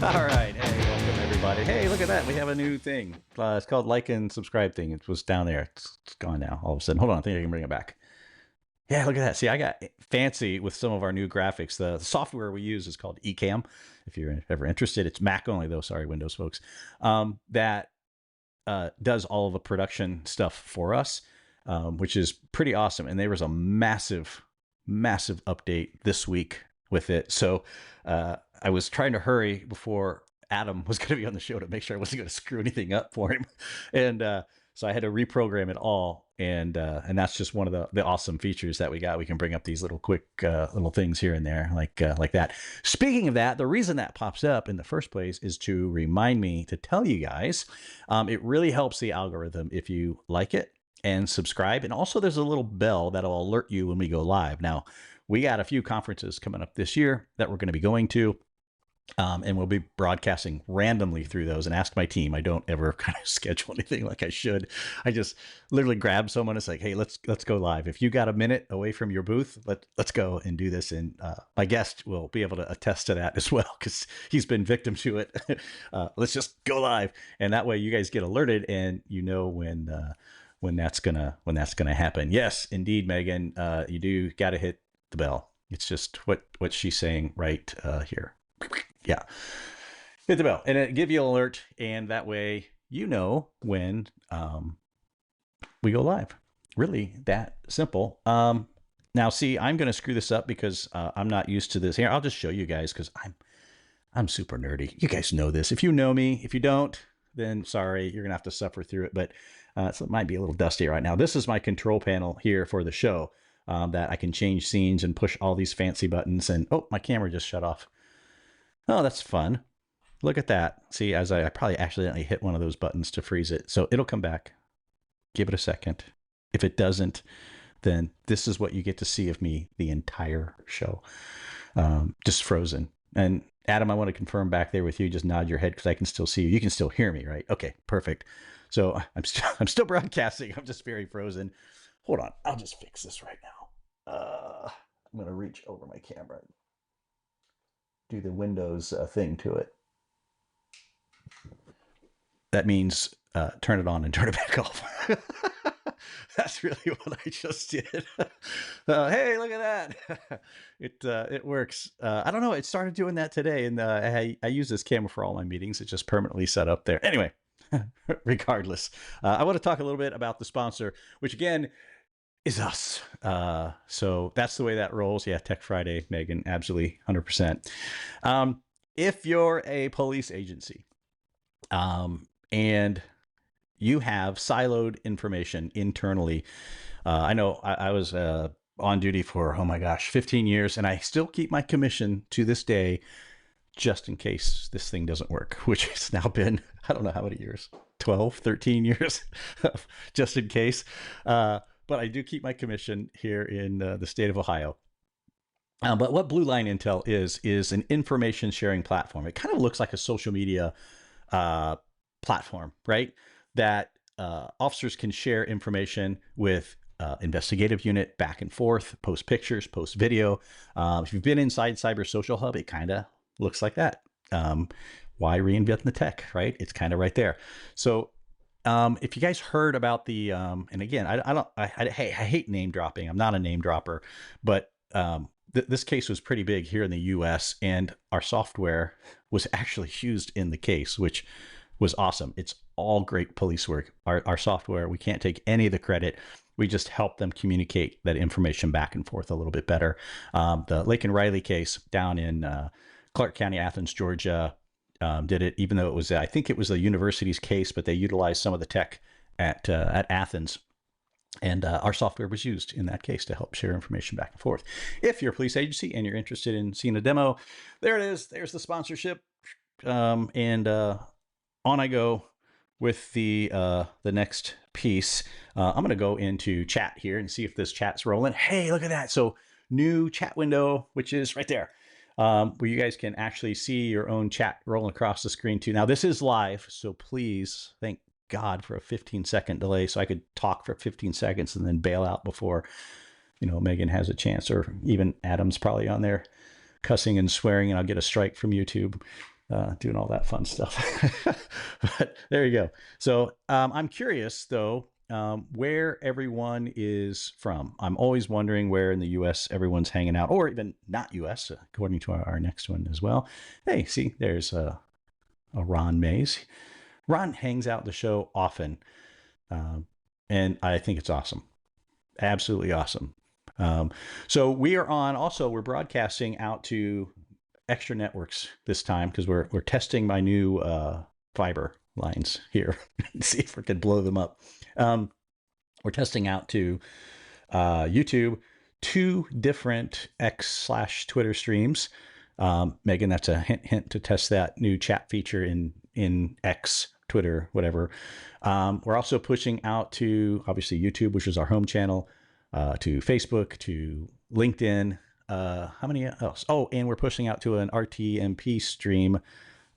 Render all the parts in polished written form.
All right. Hey, welcome everybody. Hey, look at that. We have a new thing. It's called like and subscribe thing. It was down there. It's gone now all of a sudden. Hold on. I think I can bring it back. Yeah, look at that. See, I got fancy with some of our new graphics. The software we use is called Ecamm. If you're ever interested, it's Mac only though. Sorry, Windows folks. That does all of the production stuff for us, which is pretty awesome. And there was a massive update this week with it. So I was trying to hurry before Adam was going to be on the show to make sure I wasn't going to screw anything up for him. And so I had to reprogram it all. And that's just one of the awesome features that we got. We can bring up these little quick little things here and there like that. Speaking of that, the reason that pops up in the first place is to remind me to tell you guys, it really helps the algorithm if you like it and subscribe. And also there's a little bell that'll alert you when we go live. Now, we got a few conferences coming up this year that we're going to be going to. And we'll be broadcasting randomly through those. And ask my team. I don't ever kind of schedule anything like I should. I just literally grab someone. It's like, hey, let's go live. If you got a minute away from your booth, let's go and do this. And my guest will be able to attest to that as well because he's been victim to it. Let's just go live, and that way you guys get alerted and you know when that's gonna happen. Yes, indeed, Megan. You do got to hit the bell. It's just what she's saying right here. Yeah, hit the bell and it give you an alert, and that way you know when we go live. Really that simple. Now see, I'm going to screw this up because I'm not used to this. Here, I'll just show you guys because I'm super nerdy. You guys know this. If you know me, if you don't, then sorry, you're gonna have to suffer through it. But so it might be a little dusty right now. This is my control panel here for the show, that I can change scenes and push all these fancy buttons. And oh, my camera just shut off. Oh, that's fun. Look at that. See, as I probably accidentally hit one of those buttons to freeze it. So it'll come back. Give it a second. If it doesn't, then this is what you get to see of me the entire show. Just frozen. And Adam, I want to confirm back there with you. Just nod your head because I can still see you. You can still hear me, right? Okay, perfect. So I'm still broadcasting. I'm just very frozen. Hold on. I'll just fix this right now. I'm going to reach over my camera. Do the Windows thing to it. That means turn it on and turn it back off. That's really what I just did. Hey, look at that. It works. I don't know. It started doing that today, and I use this camera for all my meetings. It's just permanently set up there. Anyway, regardless, I want to talk a little bit about the sponsor, which again is us. So that's the way that rolls. Yeah, Tech Friday, Megan, absolutely 100%. If you're a police agency, and you have siloed information internally, I know I was on duty for, oh my gosh, 15 years, and I still keep my commission to this day, just in case this thing doesn't work, which has now been, I don't know how many years, 12, 13 years, just in case. But I do keep my commission here in the state of Ohio. But what Blue Line Intel is an information sharing platform. It kind of looks like a social media platform, right? That officers can share information with investigative unit back and forth, post pictures, post video. If you've been inside Cyber Social Hub, it kind of looks like that. Why reinvent the tech, right? It's kind of right there. So if you guys heard about the, and again, I hate name dropping. I'm not a name dropper, but this case was pretty big here in the US, and our software was actually used in the case, which was awesome. It's all great police work. Our software, we can't take any of the credit. We just help them communicate that information back and forth a little bit better. The Laken Riley case down in Clark County, Athens, Georgia, did it, even though it was, I think it was the university's case, but they utilized some of the tech at Athens. And our software was used in that case to help share information back and forth. If you're a police agency and you're interested in seeing a demo, there it is. There's the sponsorship. And on I go with the next piece. I'm going to go into chat here and see if this chat's rolling. Hey, look at that. So new chat window, which is right there, where you guys can actually see your own chat rolling across the screen too. Now this is live, so please thank God for a 15-second delay so I could talk for 15 seconds and then bail out before, Megan has a chance, or even Adam's probably on there cussing and swearing and I'll get a strike from YouTube. doing all that fun stuff. But there you go. So I'm curious, though, where everyone is from. I'm always wondering where in the U.S. everyone's hanging out, or even not U.S., according to our next one as well. Hey, see, there's a Ron Mays. Ron hangs out the show often, and I think it's awesome. Absolutely awesome. So we are on, also, we're broadcasting out to extra networks this time because we're testing my new fiber lines here. See if we can blow them up. We're testing out to YouTube, 2 different X/Twitter streams. Megan, that's a hint to test that new chat feature in X, Twitter, whatever. We're also pushing out to, obviously, YouTube, which is our home channel, to Facebook, to LinkedIn. How many else? Oh, and we're pushing out to an RTMP stream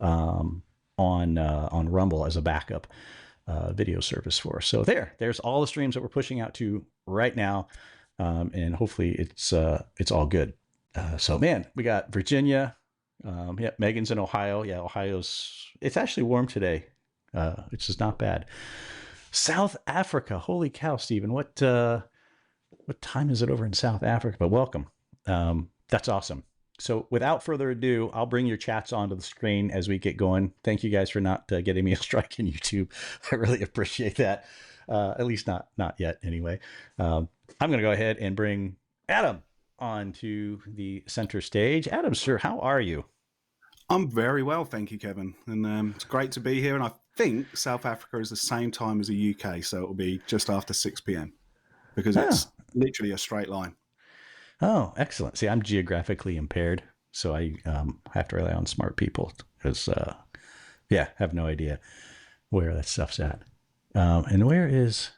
on Rumble as a backup video service for us. So there's all the streams that we're pushing out to right now, and hopefully it's all good. So man, we got Virginia. Yeah, Megan's in Ohio. Yeah, it's actually warm today, which is not bad. South Africa. Holy cow, Stephen. What time is it over in South Africa? But welcome. That's awesome. So without further ado, I'll bring your chats onto the screen as we get going. Thank you guys for not getting me a strike in YouTube. I really appreciate that. At least not yet anyway. I'm going to go ahead and bring Adam onto the center stage. Adam, sir, how are you? I'm very well, thank you, Kevin. And it's great to be here. And I think South Africa is the same time as the UK, so it'll be just after 6 p.m. because it's literally a straight line. Oh, excellent. See, I'm geographically impaired, so I have to rely on smart people because, have no idea where that stuff's at. And where is...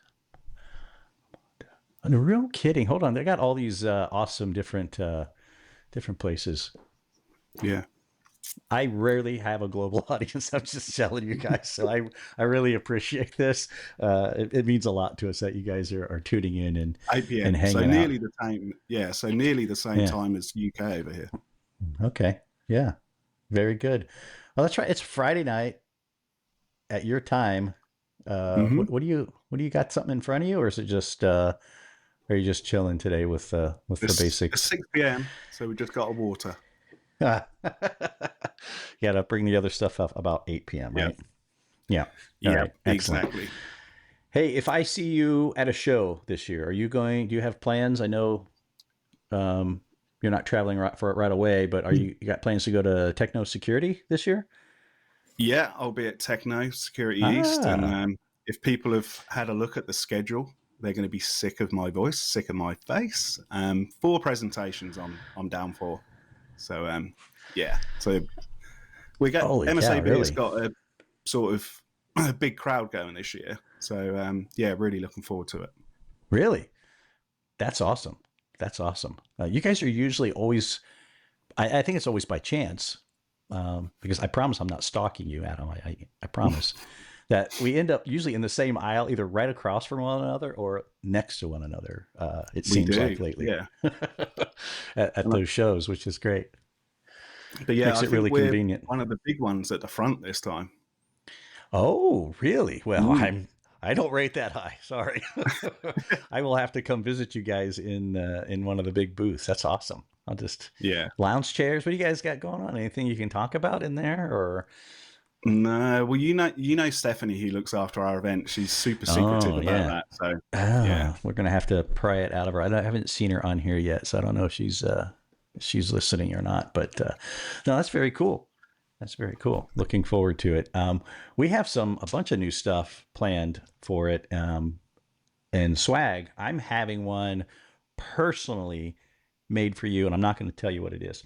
No kidding. Hold on. They got all these awesome different places. Yeah. I rarely have a global audience. I'm just telling you guys. So I really appreciate this. It means a lot to us that you guys are tuning in and 8 p.m. and hanging so out. nearly the same. Yeah. So nearly the same time as UK over here. Okay. Yeah. Very good. Well, that's right. It's Friday night at your time. What do you got something in front of you, or is it just are you just chilling today with the basics? It's 6 p.m. So we just got a water. You got to bring the other stuff up about 8 p.m. right? Yeah. Right. Exactly. Hey, if I see you at a show this year, do you have plans? I know you're not traveling right away, but you got plans to go to Techno Security this year? Yeah, I'll be at Techno Security East, and if people have had a look at the schedule, they're going to be sick of my voice, sick of my face. 4 presentations I'm down for. So so we got MSAB has got a sort of a big crowd going this year. So really looking forward to it. Really, that's awesome. That's awesome. You guys are usually always, I think it's always by chance, because I promise I'm not stalking you, Adam. I promise that we end up usually in the same aisle, either right across from one another or next to one another. It seems like lately, at those shows, which is great. But yeah, makes it really convenient. One of the big ones at the front this time. Oh, really? Well, I don't rate that high. Sorry. I will have to come visit you guys in one of the big booths. That's awesome. I'll just lounge chairs. What do you guys got going on? Anything you can talk about in there, or? No, well, you know Stephanie, who looks after our event. She's super secretive about that. So we're gonna have to pry it out of her. I haven't seen her on here yet, so I don't know if she's listening or not. But no, that's very cool. That's very cool. Looking forward to it. We have a bunch of new stuff planned for it. And swag, I'm having one personally made for you, and I'm not going to tell you what it is.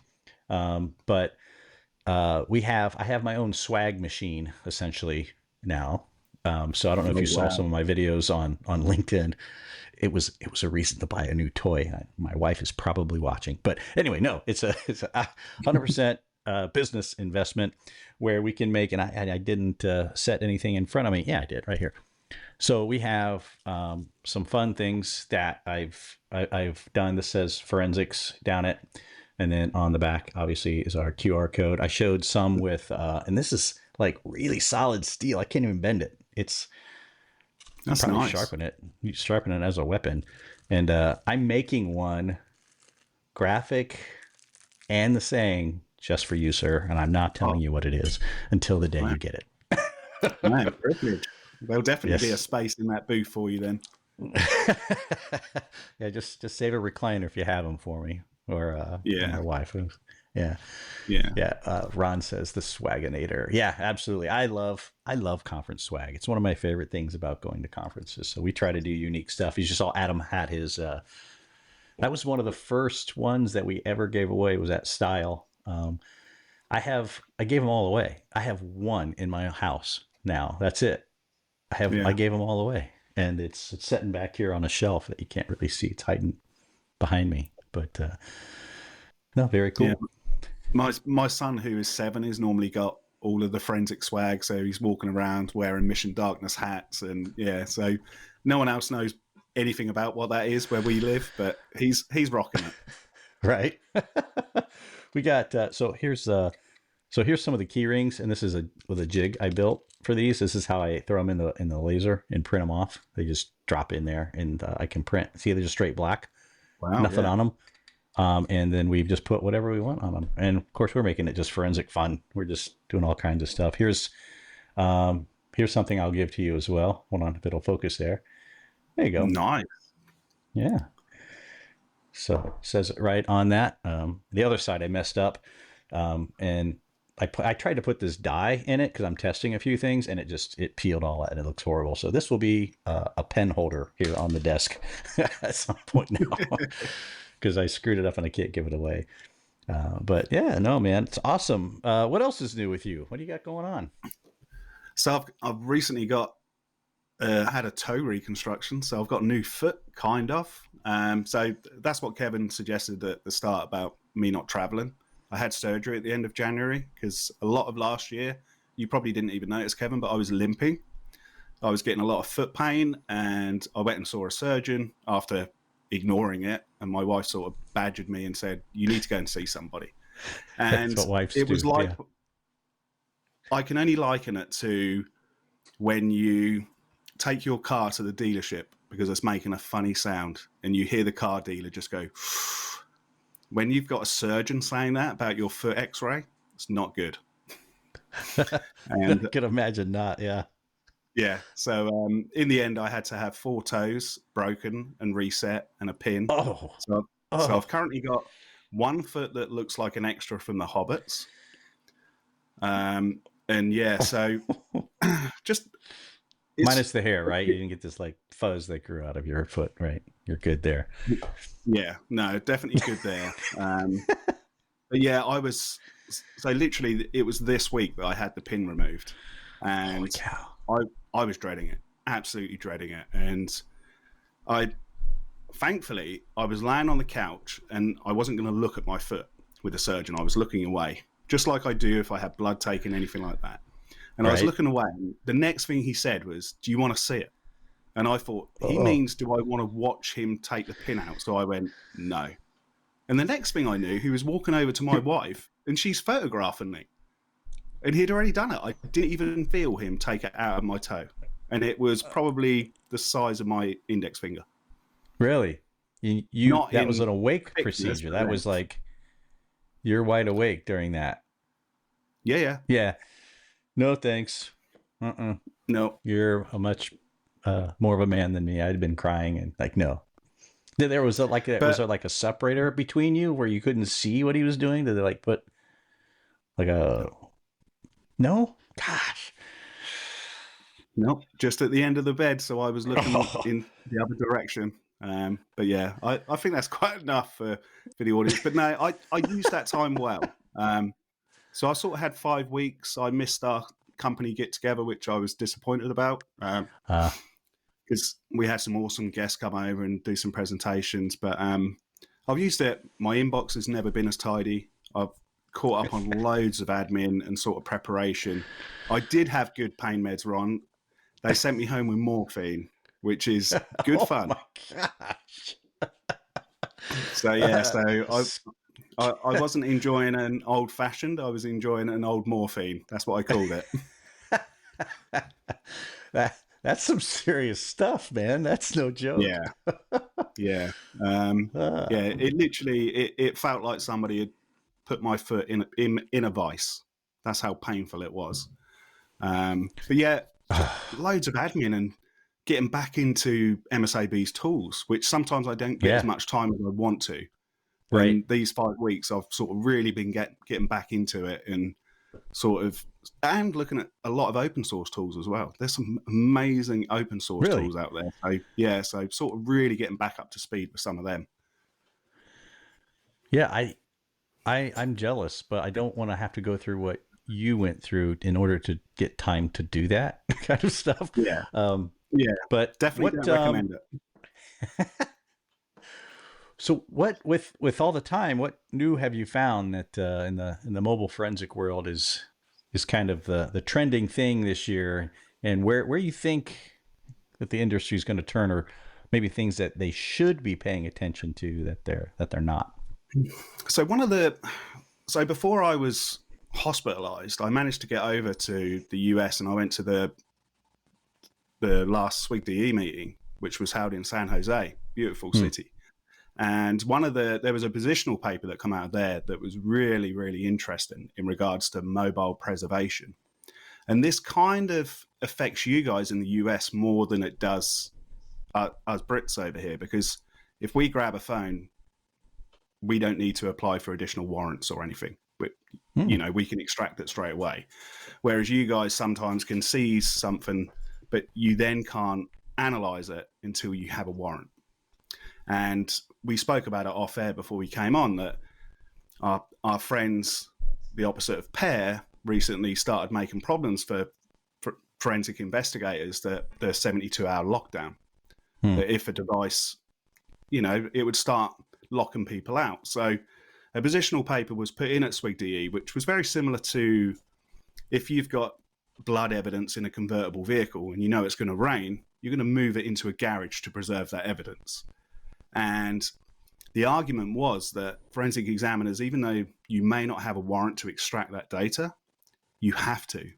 But I have my own swag machine essentially now. So I don't know if you saw some of my videos on LinkedIn. It was a reason to buy a new toy. My wife is probably watching, but anyway, no, it's a 100% business investment where we can make, and I didn't set anything in front of me. Yeah, I did right here. So we have some fun things that I've done. This says forensics down it, And then on the back, obviously, is our QR code. I showed some with, and this is like really solid steel. I can't even bend it. You That's probably nice. sharpen it. You sharpen it as a weapon. And I'm making one graphic and the saying just for you, sir. And I'm not telling you what it is until the day Wow. you get it. Man, privilege. There'll definitely be a Yes. space in that booth for you then. Yeah, just save a recliner if you have them for me, or Yeah. my wife. Yeah, Yeah. yeah. Ron says the swaginator. Yeah, absolutely. I love conference swag. It's one of my favorite things about going to conferences. So we try to do unique stuff. You just saw Adam had his. That was one of the first ones that we ever gave away. Was that style? I gave them all away. I have one in my house now. That's it. I gave them all away, and it's sitting back here on a shelf that you can't really see. It's hiding behind me, but no, very cool. Yeah. My son, who is 7, has normally got all of the forensic swag, so he's walking around wearing Mission Darkness hats, and so no one else knows anything about what that is where we live, but he's rocking it. Right. We got so here's some of the key rings, and this is with a jig I built for these. This is how I throw them in the laser and print them off. They just drop in there, and I can print. See, they're just straight black, nothing on them. And then we've just put whatever we want on them. And of course, we're making it just forensic fun. We're just doing all kinds of stuff. Here's something I'll give to you as well. Hold on, if it'll focus there. There you go. Nice. Yeah. So it says it right on that. The other side I messed up, and I tried to put this dye in it because I'm testing a few things, and it peeled all out, and it looks horrible. So this will be a pen holder here on the desk at some point now, because I screwed it up and I can't give it away. But yeah, no, man, it's awesome. What else is new with you? What do you got going on? So I've recently had a toe reconstruction, so I've got a new foot, kind of. So that's what Kevin suggested at the start about me not traveling. I had surgery at the end of January because a lot of last year, you probably didn't even notice, Kevin, but I was limping. I was getting a lot of foot pain, and I went and saw a surgeon after ignoring it. And my wife sort of badgered me and said, "You need to go and see somebody." And That's what wives it do, was like, yeah. I can only liken it to when you take your car to the dealership because it's making a funny sound, and you hear the car dealer just go. When you've got a surgeon saying that about your foot X-ray, it's not good. And I can imagine not. Yeah. Yeah. So in the end, I had to have 4 toes broken and reset and a pin. Oh. So I've currently got one foot that looks like an extra from the Hobbits. And yeah, so just minus the hair, right? You didn't get this like fuzz that grew out of your foot, right? You're good there. Yeah, no, definitely good there. But yeah, literally it was this week that I had the pin removed, and I was dreading it, absolutely dreading it. And thankfully I was laying on the couch and I wasn't going to look at my foot with the surgeon. I was looking away, just like I do if I have blood taken, anything like that. And I was looking away. And the next thing he said was, "Do you want to see it?" And I thought, he means, do I want to watch him take the pin out? So I went, no. And the next thing I knew, he was walking over to my wife, and she's photographing me. And he'd already done it. I didn't even feel him take it out of my toe. And it was probably the size of my index finger. Really? That was an awake procedure. That was like, you're wide awake during that. Yeah. Yeah. No, thanks. No. You're a much more of a man than me. I'd been crying and like, no. Was there like a separator between you where you couldn't see what he was doing? Did they like put like a no? Gosh. No, just at the end of the bed. So I was looking in the other direction. But yeah, I think that's quite enough for the audience. But no, I used that time well. So I sort of had 5 weeks. I missed our company get together, which I was disappointed about. Because we had some awesome guests come over and do some presentations. But I've used it. My inbox has never been as tidy. I've caught up on loads of admin and sort of preparation. I did have good pain meds, Ron. They sent me home with morphine, which is good fun. Oh my gosh. So yeah, I wasn't enjoying an old fashioned. I was enjoying an old morphine. That's what I called it. That's some serious stuff, man. That's no joke. Yeah, yeah, Uh, yeah. It literally it felt like somebody had put my foot in a vice. That's how painful it was. But yeah, loads of admin and getting back into MSAB's tools, which sometimes I don't get as yeah, much time as I want to. right. And these 5 weeks, I've sort of really been getting back into it and sort of and looking at a lot of open source tools as well. There's some amazing open source Really? tools out there. So yeah, so sort of really getting back up to speed with some of them. Yeah, I'm jealous, but I don't want to have to go through what you went through in order to get time to do that kind of stuff. Yeah, Um, yeah, but definitely what don't recommend it. so what with all the time, what new have you found that in the mobile forensic world is kind of the trending thing this year, and where you think that the industry is going to turn, or maybe things that they should be paying attention to that they're not. So so before I was hospitalized, I managed to get over to the US and I went to the last SWGDE meeting, which was held in San Jose, beautiful city. And there was a positional paper that came out of there that was really, really interesting in regards to mobile preservation. And this kind of affects you guys in the US more than it does us Brits over here, because if we grab a phone, we don't need to apply for additional warrants or anything. We can extract it straight away. Whereas you guys sometimes can seize something, but you then can't analyze it until you have a warrant. And we spoke about it off air before we came on, that our friends, the opposite of PEAR, recently started making problems for forensic investigators, that the 72-hour lockdown. That if a device, it would start locking people out. So a positional paper was put in at SWGDE, which was very similar to if you've got blood evidence in a convertible vehicle and you know it's going to rain, you're going to move it into a garage to preserve that evidence. And the argument was that forensic examiners, even though you may not have a warrant to extract that data, you have to,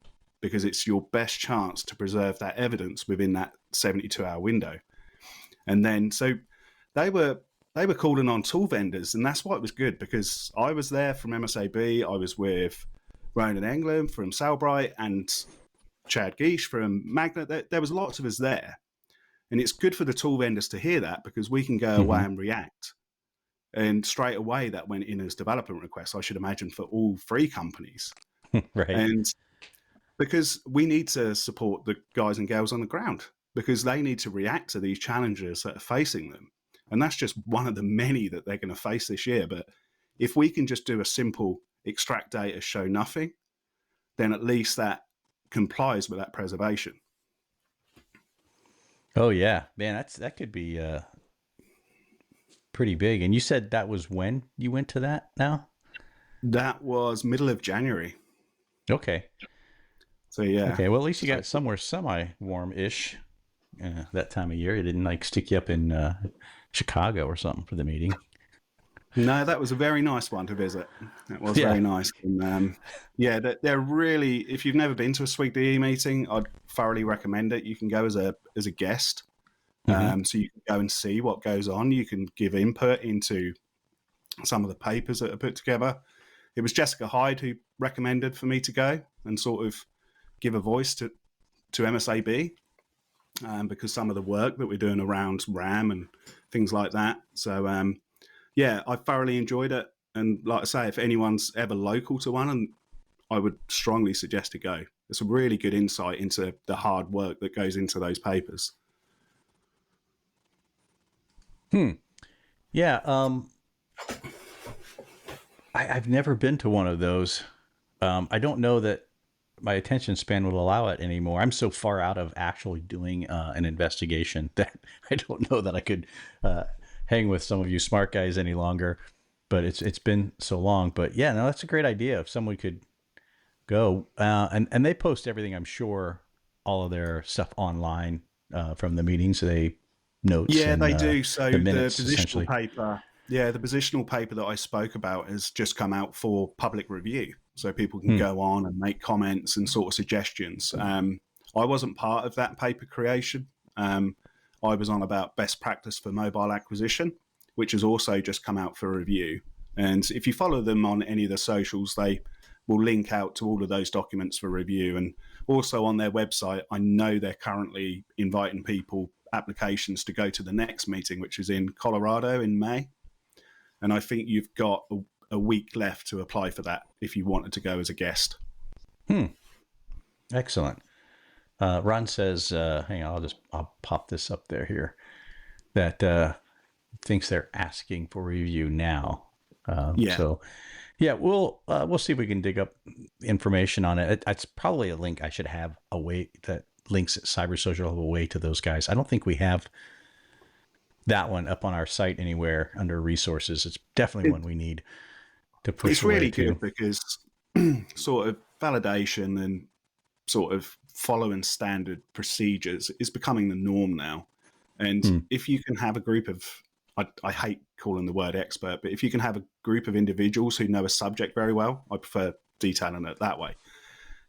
because it's your best chance to preserve that evidence within that 72-hour window. And then, so they were calling on tool vendors, and that's why it was good, because I was there from MSAB, I was with Ronan Englund from Cellbrite and Chad Geish from Magnet. There was lots of us there. And it's good for the tool vendors to hear that, because we can go away and react. And straight away that went in as development requests, I should imagine, for all 3 companies. Right. And because we need to support the guys and girls on the ground, because they need to react to these challenges that are facing them. And that's just one of the many that they're going to face this year. But if we can just do a simple extract data, show nothing, then at least that complies with that preservation. Oh yeah, man, that could be pretty big. And you said that was when you went to that now? That was middle of January. Okay. So yeah. Okay. Well, at least you got somewhere semi-warm-ish that time of year. It didn't like stick you up in Chicago or something for the meeting. No, that was a very nice one to visit. It was very nice. And yeah, they're really, if you've never been to a SWGDE meeting, I'd thoroughly recommend it. You can go as a guest. So you can go and see what goes on. You can give input into some of the papers that are put together. It was Jessica Hyde who recommended for me to go and sort of give a voice to MSAB, because some of the work that we're doing around RAM and things like that. So yeah, I thoroughly enjoyed it. And like I say, if anyone's ever local to one, and I would strongly suggest to go. It's a really good insight into the hard work that goes into those papers. Yeah. I've never been to one of those. I don't know that my attention span will allow it anymore. I'm so far out of actually doing an investigation that I don't know that I could hang with some of you smart guys any longer. But it's been so long. But yeah, no, that's a great idea. If someone could go and they post everything, I'm sure, all of their stuff online from the meetings. So they notes. Yeah, and, they do. So the minutes, positional paper, Yeah, the positional paper that I spoke about has just come out for public review, so people can Hmm. go on and make comments and sort of suggestions. I wasn't part of that paper creation. I was on about best practice for mobile acquisition, which has also just come out for review. And if you follow them on any of the socials, they will link out to all of those documents for review. And also on their website, I know they're currently inviting people, applications to go to the next meeting, which is in Colorado in May. And I think you've got a week left to apply for that if you wanted to go as a guest. Excellent. Ron says, hang on, I'll pop this up there here, that thinks they're asking for review now. Yeah. So yeah, we'll see if we can dig up information on it. It's probably a link I should have a way that links Cyber Social away to those guys. I don't think we have that one up on our site anywhere under resources. It's definitely one we need to push. It's really to. good because sort of validation and sort of following standard procedures is becoming the norm now. And if you can have a group of, I hate calling the word expert, but if you can have a group of individuals who know a subject very well, I prefer detailing it that way,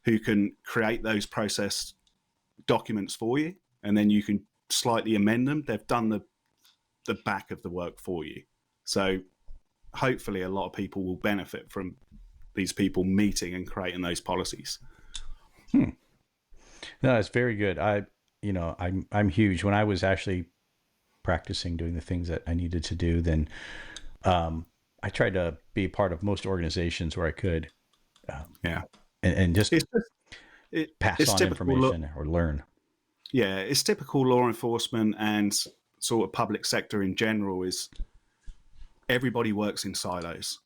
who can create those process documents for you, and then you can slightly amend them. They've done the back of the work for you. So hopefully a lot of people will benefit from these people meeting and creating those policies. No, it's very good. I'm huge. When I was actually practicing doing the things that I needed to do, then I tried to be part of most organizations where I could. And just pass on information or learn. Yeah, it's typical law enforcement and sort of public sector in general is everybody works in silos,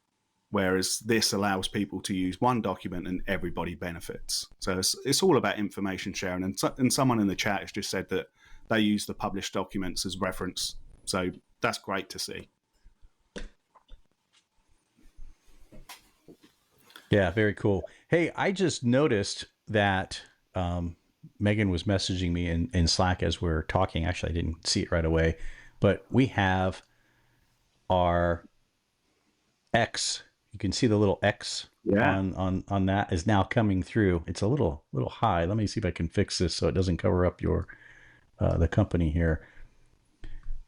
whereas this allows people to use one document and everybody benefits. So it's all about information sharing. And someone in the chat has just said that they use the published documents as reference. So that's great to see. Yeah, very cool. Hey, I just noticed that Megan was messaging me in Slack as we're talking. Actually, I didn't see it right away, but we have our X. You can see the little X on that is now coming through. It's a little high. Let me see if I can fix this so it doesn't cover up your the company here.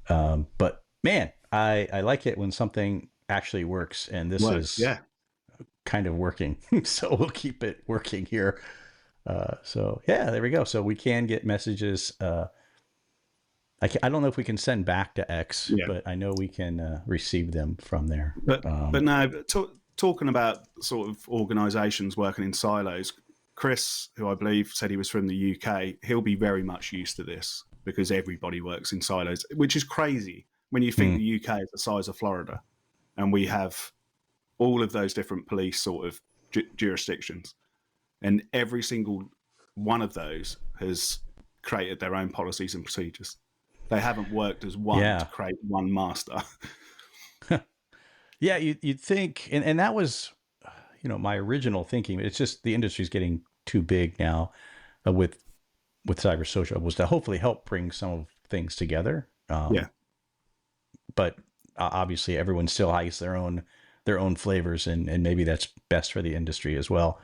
But man, I like it when something actually works, and this is kind of working. So we'll keep it working here. So yeah, there we go. So we can get messages. I don't know if we can send back to X, but I know we can receive them from there. But now, talking about sort of organisations working in silos, Chris, who I believe said he was from the UK, he'll be very much used to this because everybody works in silos, which is crazy when you think the UK is the size of Florida, and we have all of those different police sort of jurisdictions. And every single one of those has created their own policies and procedures. They haven't worked as one to create one master. Yeah, you'd think, and that was, my original thinking. It's just the industry's getting too big now with Cyber Social, was to hopefully help bring some of things together. But obviously everyone still has their own flavors, and maybe that's best for the industry as well.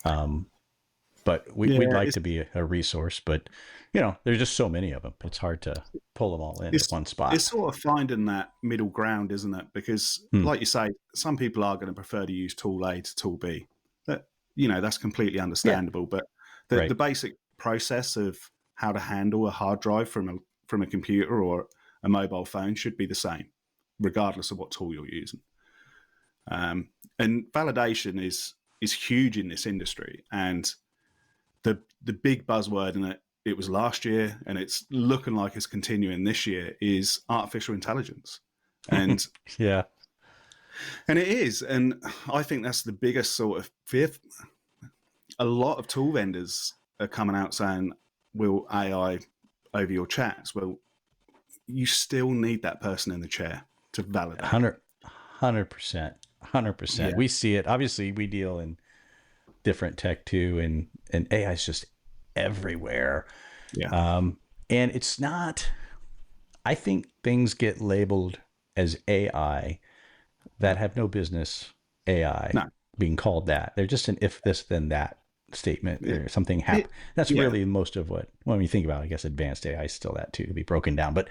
But we'd like to be a resource, but there's just so many of them. It's hard to pull them all in at one spot. It's sort of finding that middle ground, isn't it? Because like you say, some people are going to prefer to use tool A to tool B. That's completely understandable. But the basic process of how to handle a hard drive from a computer or a mobile phone should be the same, regardless of what tool you're using. And validation is huge in this industry, and the big buzzword, and it was last year and it's looking like it's continuing this year, is artificial intelligence. And and it is, and I think that's the biggest sort of fear. A lot of tool vendors are coming out saying, will AI over your chats? Well, you still need that person in the chair to validate. 100%. Yeah. We see it. Obviously, we deal in different tech too, and AI is just everywhere. And it's not. I think things get labeled as AI that have no business AI No. being called that. They're just an if this then that statement or something happen. That's Yeah. really most of what, when you think about it, I guess advanced AI is still that too, to be broken down. But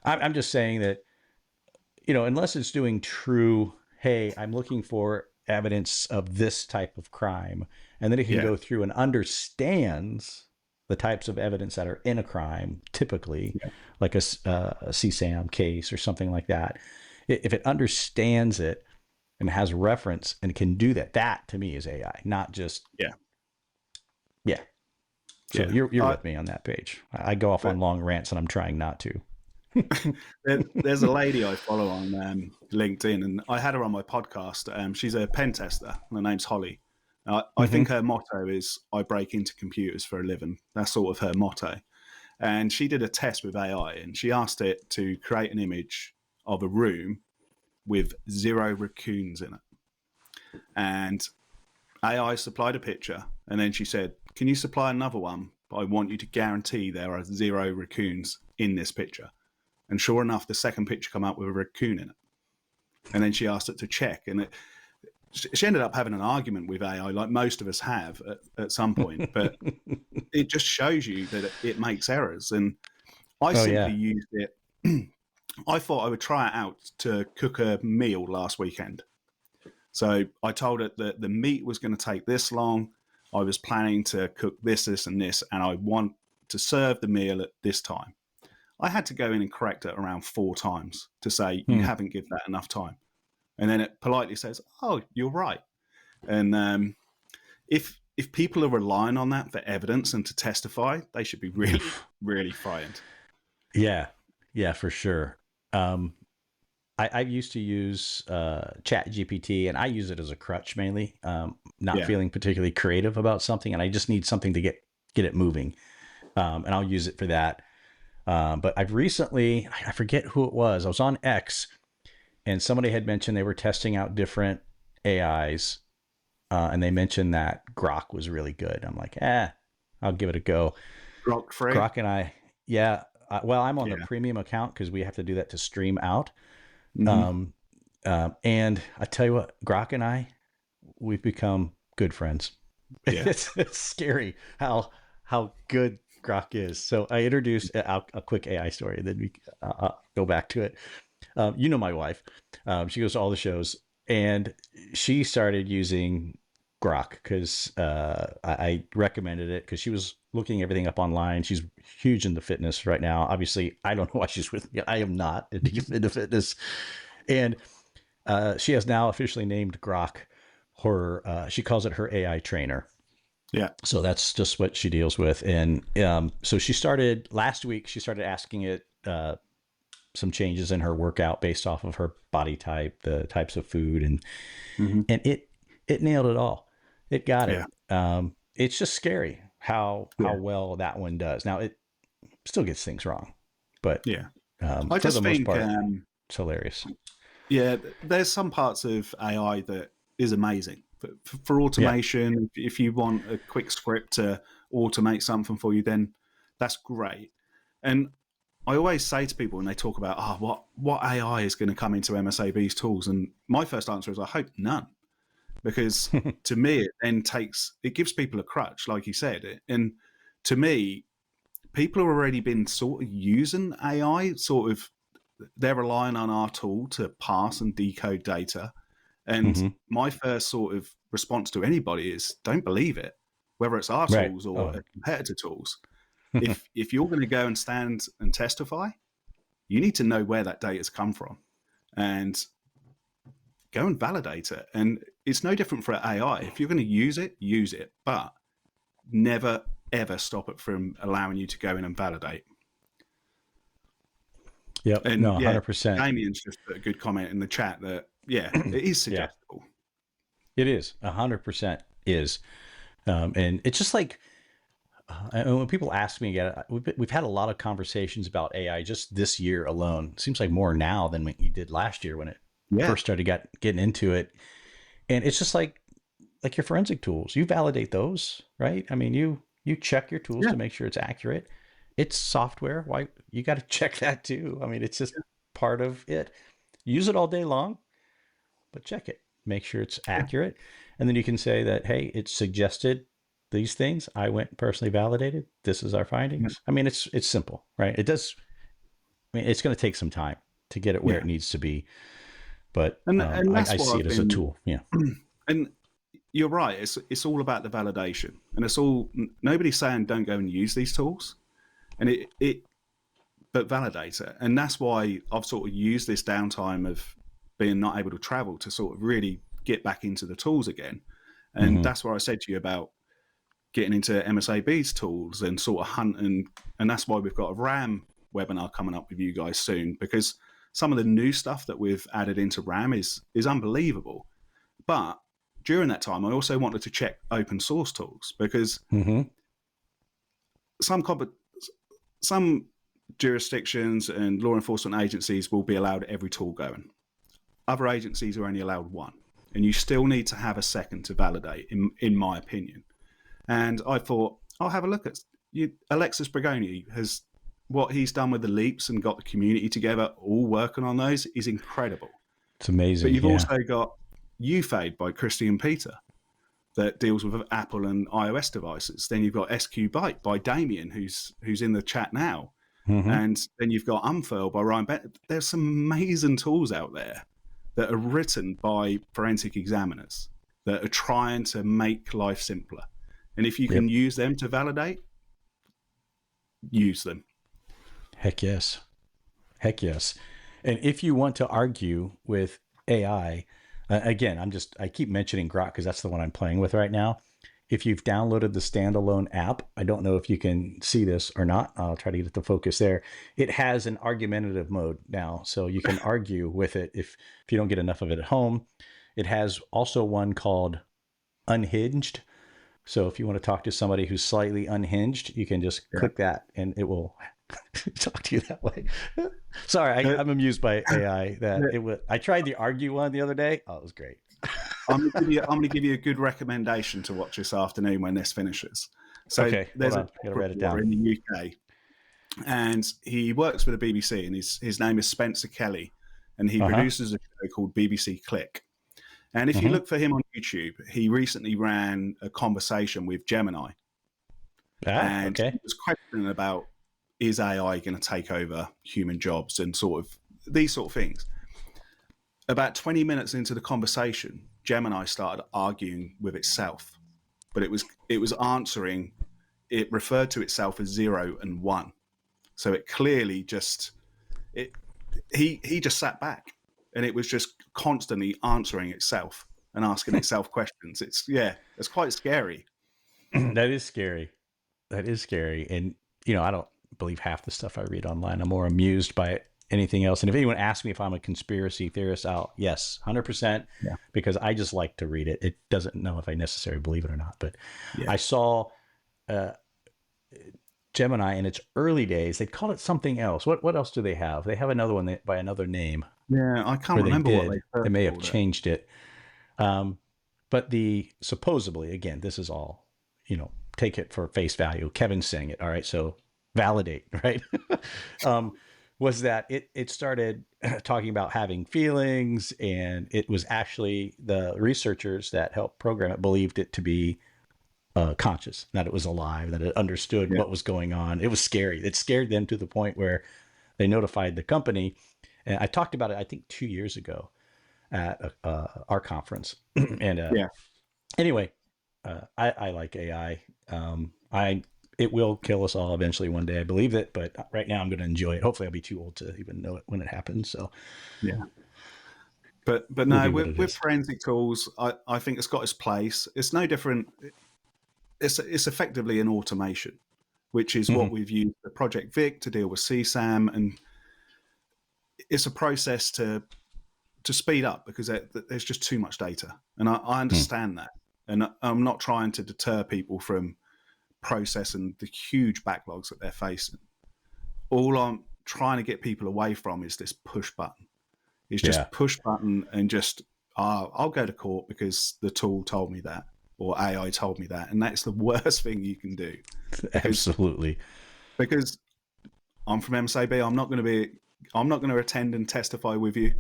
I'm just saying that, unless it's doing true, hey, I'm looking for evidence of this type of crime, and then it can Yeah. go through and understands the types of evidence that are in a crime, typically, like a CSAM case or something like that. If it understands it and has reference and can do that, that to me is AI, not just Yeah. yeah. So Yeah. you're with me on that page. I go off But on long rants, and I'm trying not to. there's a lady I follow on LinkedIn, and I had her on my podcast. She's a pen tester. Her name's Holly. I think her motto is "I break into computers for a living." That's sort of her motto. And she did a test with AI, and she asked it to create an image of a room with 0 raccoons in it. And AI supplied a picture, and then she said, "Can you supply another one? But I want you to guarantee there are 0 raccoons in this picture." And sure enough, the second picture come out with a raccoon in it. And then she asked it to check, and she ended up having an argument with AI, like most of us have at some point. But it just shows you that it makes errors. And I simply used it. I thought I would try it out to cook a meal last weekend. So I told it that the meat was going to take this long. I was planning to cook this, and this, and I want to serve the meal at this time. I had to go in and correct it around 4 times to say, you haven't given that enough time. And then it politely says, "Oh, you're right." And if people are relying on that for evidence and to testify, they should be really, really frightened. Yeah, for sure. I used to use Chat GPT, and I use it as a crutch mainly. Not feeling particularly creative about something, and I just need something to get it moving, and I'll use it for that. But I've recently, I forget who it was. I was on X, and somebody had mentioned they were testing out different AIs, and they mentioned that Grok was really good. I'm like, I'll give it a go. Grok free? Grok and I, yeah. Well, I'm on the premium account because we have to do that to stream out. And I tell you what, Grok and I, we've become good friends. Yeah. It's scary how good Grok is. So I introduced a quick AI story, and then we go back to it. My wife, she goes to all the shows, and she started using Grok because I recommended it because she was looking everything up online. She's huge into fitness right now. Obviously, I don't know why she's with me. I am not into fitness. And she has now officially named Grok her, she calls it her AI trainer. Yeah. So that's just what she deals with. And so last week, she started asking it some changes in her workout based off of her body type, the types of food, and it nailed it all. It got it. It's just scary how well that one does. Now it still gets things wrong, but I just think most part, it's hilarious. Yeah, there's some parts of AI that is amazing for automation. If you want a quick script to automate something for you, then that's great. And I always say to people when they talk about, what AI is going to come into MSAB's tools, and my first answer is, I hope none, because to me it gives people a crutch, like you said. And to me, people have already been sort of using AI, they're relying on our tool to parse and decode data. And my first sort of response to anybody is, don't believe it, whether it's our tools or competitor tools. If you're going to go and stand and testify, you need to know where that data has come from and go and validate it. And it's no different for AI. If you're going to use it, but never, ever stop it from allowing you to go in and validate. Yep. And 100%. Damien's just put a good comment in the chat that, it is suggestible. It is 100% is. And it's just like, and when people ask me again, we've had a lot of conversations about AI just this year alone. It seems like more now than we did last year when it first started getting into it. And it's just like your forensic tools, you validate those, right? I mean, you check your tools to make sure it's accurate. It's software. Why you got to check that too? I mean, it's just part of it. Use it all day long, but check it. Make sure it's accurate. And then you can say that, hey, it suggested these things. I went personally validated. This is our findings. I mean, it's simple, right? It does. I mean, it's going to take some time to get it where it needs to be, but I see it as a tool. Yeah. And you're right. It's all about the validation, and it's all, nobody's saying don't go and use these tools, and but validate it. And that's why I've sort of used this downtime of being not able to travel to sort of really get back into the tools again. And that's where I said to you about getting into MSAB's tools and sort of hunt, and that's why we've got a RAM webinar coming up with you guys soon, because some of the new stuff that we've added into RAM is unbelievable. But during that time, I also wanted to check open source tools, because some jurisdictions and law enforcement agencies will be allowed every tool going. Other agencies are only allowed one, and you still need to have a second to validate, in my opinion. And I thought, I'll have a look at Alexis Brigoni has, what he's done with the leaps and got the community together, all working on those, is incredible. It's amazing. But you've also got UFADE by Christian Peter that deals with Apple and iOS devices. Then you've got SQ Byte by Damien, who's in the chat now. And then you've got Unfurl by Ryan Bennett. There's some amazing tools out there that are written by forensic examiners that are trying to make life simpler. And if you can use them to validate, use them. Heck yes. Heck yes. And if you want to argue with AI, again, I keep mentioning Grok because that's the one I'm playing with right now. If you've downloaded the standalone app, I don't know if you can see this or not. I'll try to get it to focus there. It has an argumentative mode now, so you can argue with it if you don't get enough of it at home. It has also one called Unhinged. So if you want to talk to somebody who's slightly unhinged, you can just click that and it will talk to you that way. Sorry, I'm amused by AI. I tried the argue one the other day. Oh, it was great. I'm going to give you a good recommendation to watch this afternoon when this finishes. So there's a write it down. In the UK, and he works for the BBC, and his name is Spencer Kelly, and he produces a show called BBC Click. And if you look for him on YouTube, he recently ran a conversation with Gemini. And he was questioning about, is AI going to take over human jobs and sort of these sort of things. About 20 minutes into the conversation, Gemini started arguing with itself, but it was answering, it referred to itself as 0 and 1. So it clearly he just sat back, and it was just constantly answering itself and asking itself questions. It's quite scary. That is scary. That is scary. And, I don't believe half the stuff I read online. I'm more amused by anything else. And if anyone asks me if I'm a conspiracy theorist, yes, 100%, because I just like to read it. It doesn't know if I necessarily believe it or not. But I saw Gemini in its early days. They called it something else. What else do they have? They have another one by another name. Yeah, I can't remember what they may have changed it. But supposedly, again, this is all, take it for face value. Kevin's saying it. All right. So validate, right? Was that it started talking about having feelings, and it was actually the researchers that helped program it believed it to be conscious, that it was alive, that it understood what was going on. It was scary. It scared them to the point where they notified the company. And I talked about it, I think 2 years ago at our conference. And anyway, I like AI. It will kill us all eventually one day. I believe it, but right now I'm going to enjoy it. Hopefully I'll be too old to even know it when it happens. So, But no, with forensic tools, I think it's got its place. It's no different. It's effectively an automation, which is what we've used the Project Vic to deal with CSAM, and it's a process to speed up because there's just too much data, and I understand that, and I'm not trying to deter people from processing the huge backlogs that they're facing. All I'm trying to get people away from is this push button. It's just push button and just I'll go to court because the tool told me that, or AI told me that, and that's the worst thing you can do. Absolutely. Because I'm from MSAB, I'm not going to attend and testify with you.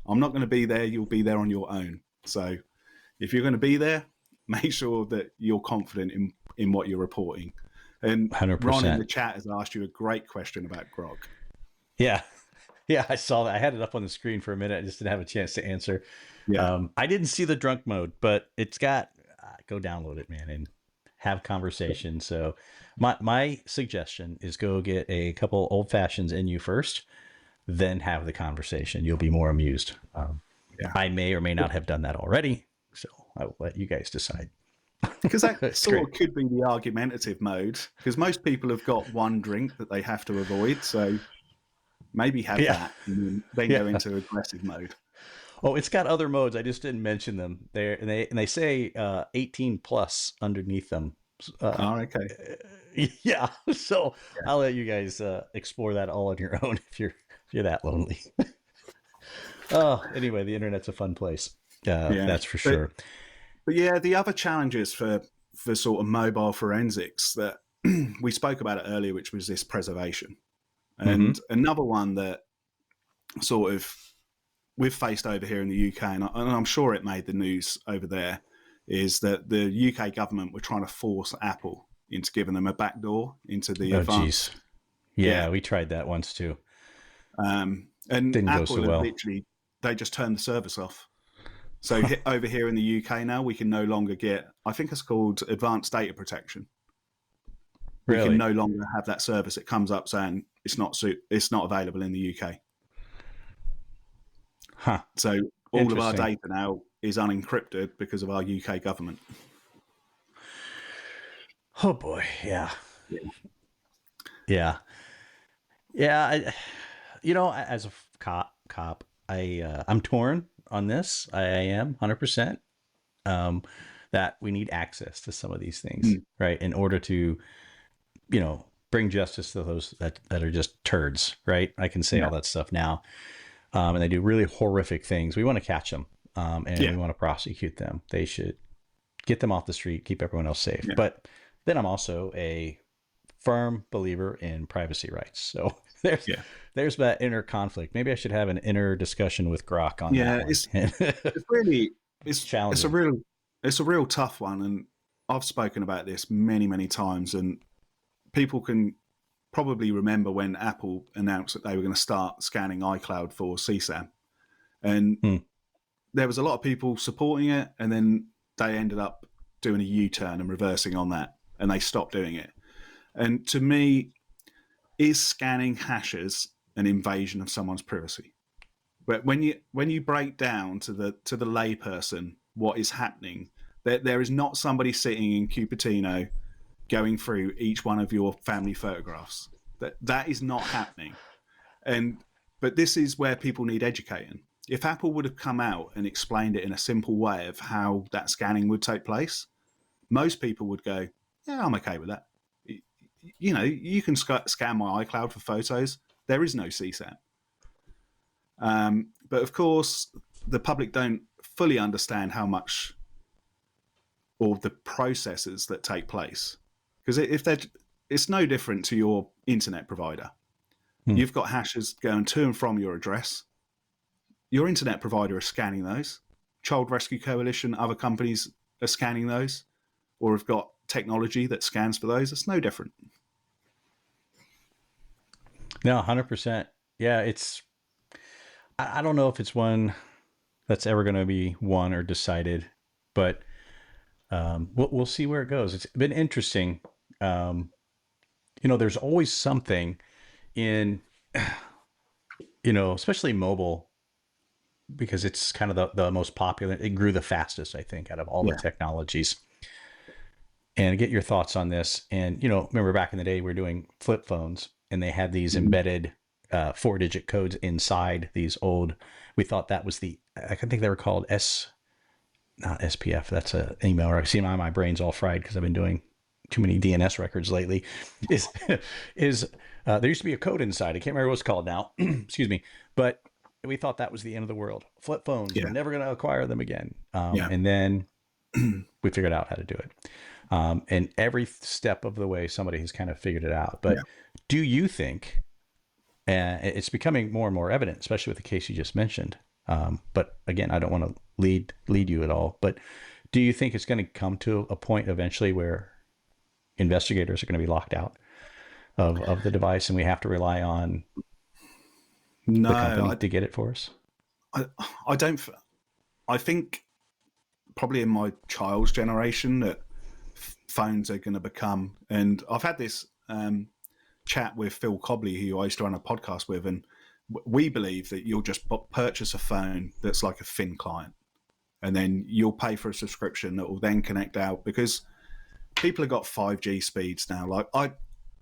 I'm not going to be there. You'll be there on your own. So if you're going to be there, make sure that you're confident in what you're reporting. And 100%. Ron in the chat has asked you a great question about grog. Yeah. Yeah, I saw that. I had it up on the screen for a minute. I just didn't have a chance to answer. Yeah. I didn't see the drunk mode, but it's got, go download it, man, and have conversation. So my suggestion is go get a couple old fashions in you first, then have the conversation. You'll be more amused. I may or may not have done that already, so I will let you guys decide. Because that sort of could be the argumentative mode, because most people have got one drink that they have to avoid. So maybe have that and then go into aggressive mode. Oh, it's got other modes. I just didn't mention them there. And they say 18 plus underneath them. Okay. Yeah. So I'll let you guys explore that all on your own if you're that lonely. Oh, anyway, the internet's a fun place. That's for sure. But yeah, the other challenges for sort of mobile forensics that we spoke about it earlier, which was this preservation. And another one that sort of we've faced over here in the UK, and I'm sure it made the news over there, is that the UK government were trying to force Apple into giving them a backdoor into the advanced. Yeah, we tried that once too. And didn't Apple go so well. Literally, they just turned the service off. So over here in the UK now, we can no longer get, I think it's called advanced data protection. Really? We can no longer have that service. It comes up saying it's not available in the UK. Huh. So all of our data now is unencrypted because of our UK government. Oh boy, yeah. As a cop, I'm torn on this. I am 100%. That we need access to some of these things, right, in order to, bring justice to those that are just turds, right? I can say all that stuff now, and they do really horrific things. We want to catch them, and we want to prosecute them. They should get them off the street, keep everyone else safe. Yeah. But then I'm also a firm believer in privacy rights. So there's that inner conflict. Maybe I should have an inner discussion with Grok on that one. It's challenging. It's a real tough one, and I've spoken about this many times, and people can probably remember when Apple announced that they were going to start scanning iCloud for CSAM, and there was a lot of people supporting it, and then they ended up doing a U-turn and reversing on that, and they stopped doing it. And to me, is scanning hashes an invasion of someone's privacy? But when you break down to the layperson what is happening, there is not somebody sitting in Cupertino going through each one of your family photographs. That is not happening. But this is where people need educating. If Apple would have come out and explained it in a simple way of how that scanning would take place, most people would go, yeah, I'm okay with that. You can scan my iCloud for photos. There is no CSAM. But of course, the public don't fully understand how much, or the processes that take place. Because it's no different to your internet provider. You've got hashes going to and from your address. Your internet provider is scanning those. Child Rescue Coalition, other companies are scanning those, or have got technology that scans for those. It's no different. No, 100%. Yeah, I don't know if it's one that's ever going to be won or decided, but we'll see where it goes. It's been interesting. There's always something in, especially mobile, because it's kind of the most popular. It grew the fastest, I think, out of all the technologies. And get your thoughts on this. And, remember back in the day, we were doing flip phones, and they had these embedded 4-digit codes inside these old, we thought that was I think they were called not SPF. That's an email. Or I see my brain's all fried because I've been doing too many DNS records lately. There used to be a code inside. I can't remember what it's called now. Excuse me. But we thought that was the end of the world. Flip phones. We're never going to acquire them again. And then we figured out how to do it. And every step of the way, somebody has kind of figured it out. But do you think, and it's becoming more and more evident, especially with the case you just mentioned, But again, I don't want to lead you at all. But do you think it's going to come to a point eventually where investigators are going to be locked out of the device, and we have to rely on the company No, to get it for us? I don't. I think probably in my child's generation that phones are going to become, and I've had this chat with Phil Cobley, who I used to run a podcast with, and we believe that you'll just purchase a phone that's like a thin client, and then you'll pay for a subscription that will then connect out, because people have got 5G speeds now. Like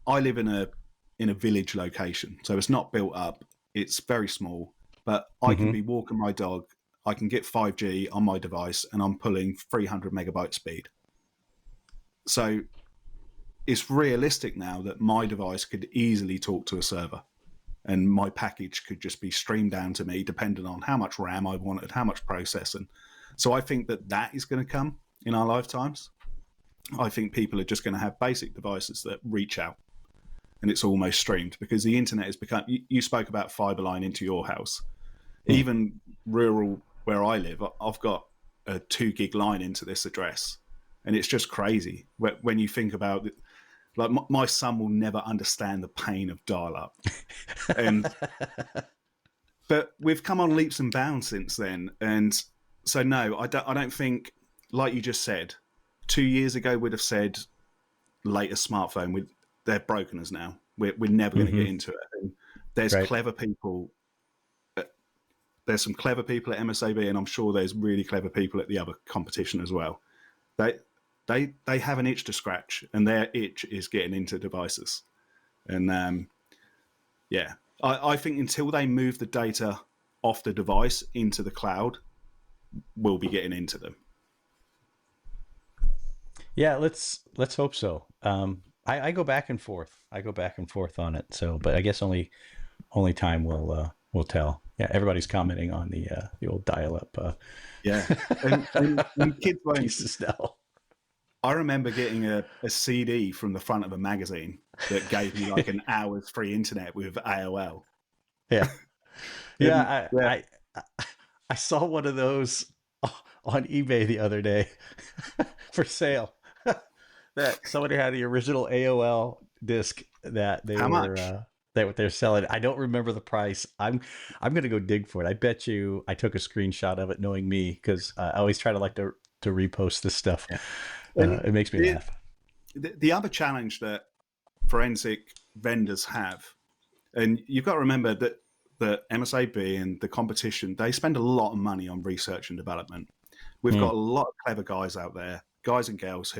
I live in a village location, so it's not built up. It's very small, but I can be walking my dog. I can get 5G on my device, and I'm pulling 300 megabyte speed. So it's realistic now that my device could easily talk to a server, and my package could just be streamed down to me, depending on how much RAM I wanted, how much processing. So I think that is going to come in our lifetimes. I think people are just going to have basic devices that reach out, and it's almost streamed, because the internet has become. You spoke about fiber line into your house. Even rural where I live, I've got a 2 gig line into this address, and it's just crazy when you think about it. Like my son will never understand the pain of dial-up, but we've come on leaps and bounds since then. And so no, I don't think, like you just said, 2 years ago we'd have said latest smartphone, they're broken us now. We're never going to get into it. And there's clever people. There's some clever people at MSAB, and I'm sure there's really clever people at the other competition as well. They have an itch to scratch, and their itch is getting into devices. And I think until they move the data off the device into the cloud, we'll be getting into them. Yeah, let's hope so. I go back and forth. On it. So, but I guess only time will tell. Yeah, everybody's commenting on the old dial-up. Yeah, and kids won't. Pieces now. I remember getting a CD from the front of a magazine that gave me like an hour's free internet with AOL. Yeah, I saw one of those on eBay the other day for sale. That somebody had the original AOL disc that they that they're selling. I don't remember the price. I'm gonna go dig for it. I bet you I took a screenshot of it, knowing me, because I always try to repost this stuff. Yeah. It makes me laugh. The other challenge that forensic vendors have, and you've got to remember that the MSAB and the competition, they spend a lot of money on research and development. We've got a lot of clever guys out there, guys and girls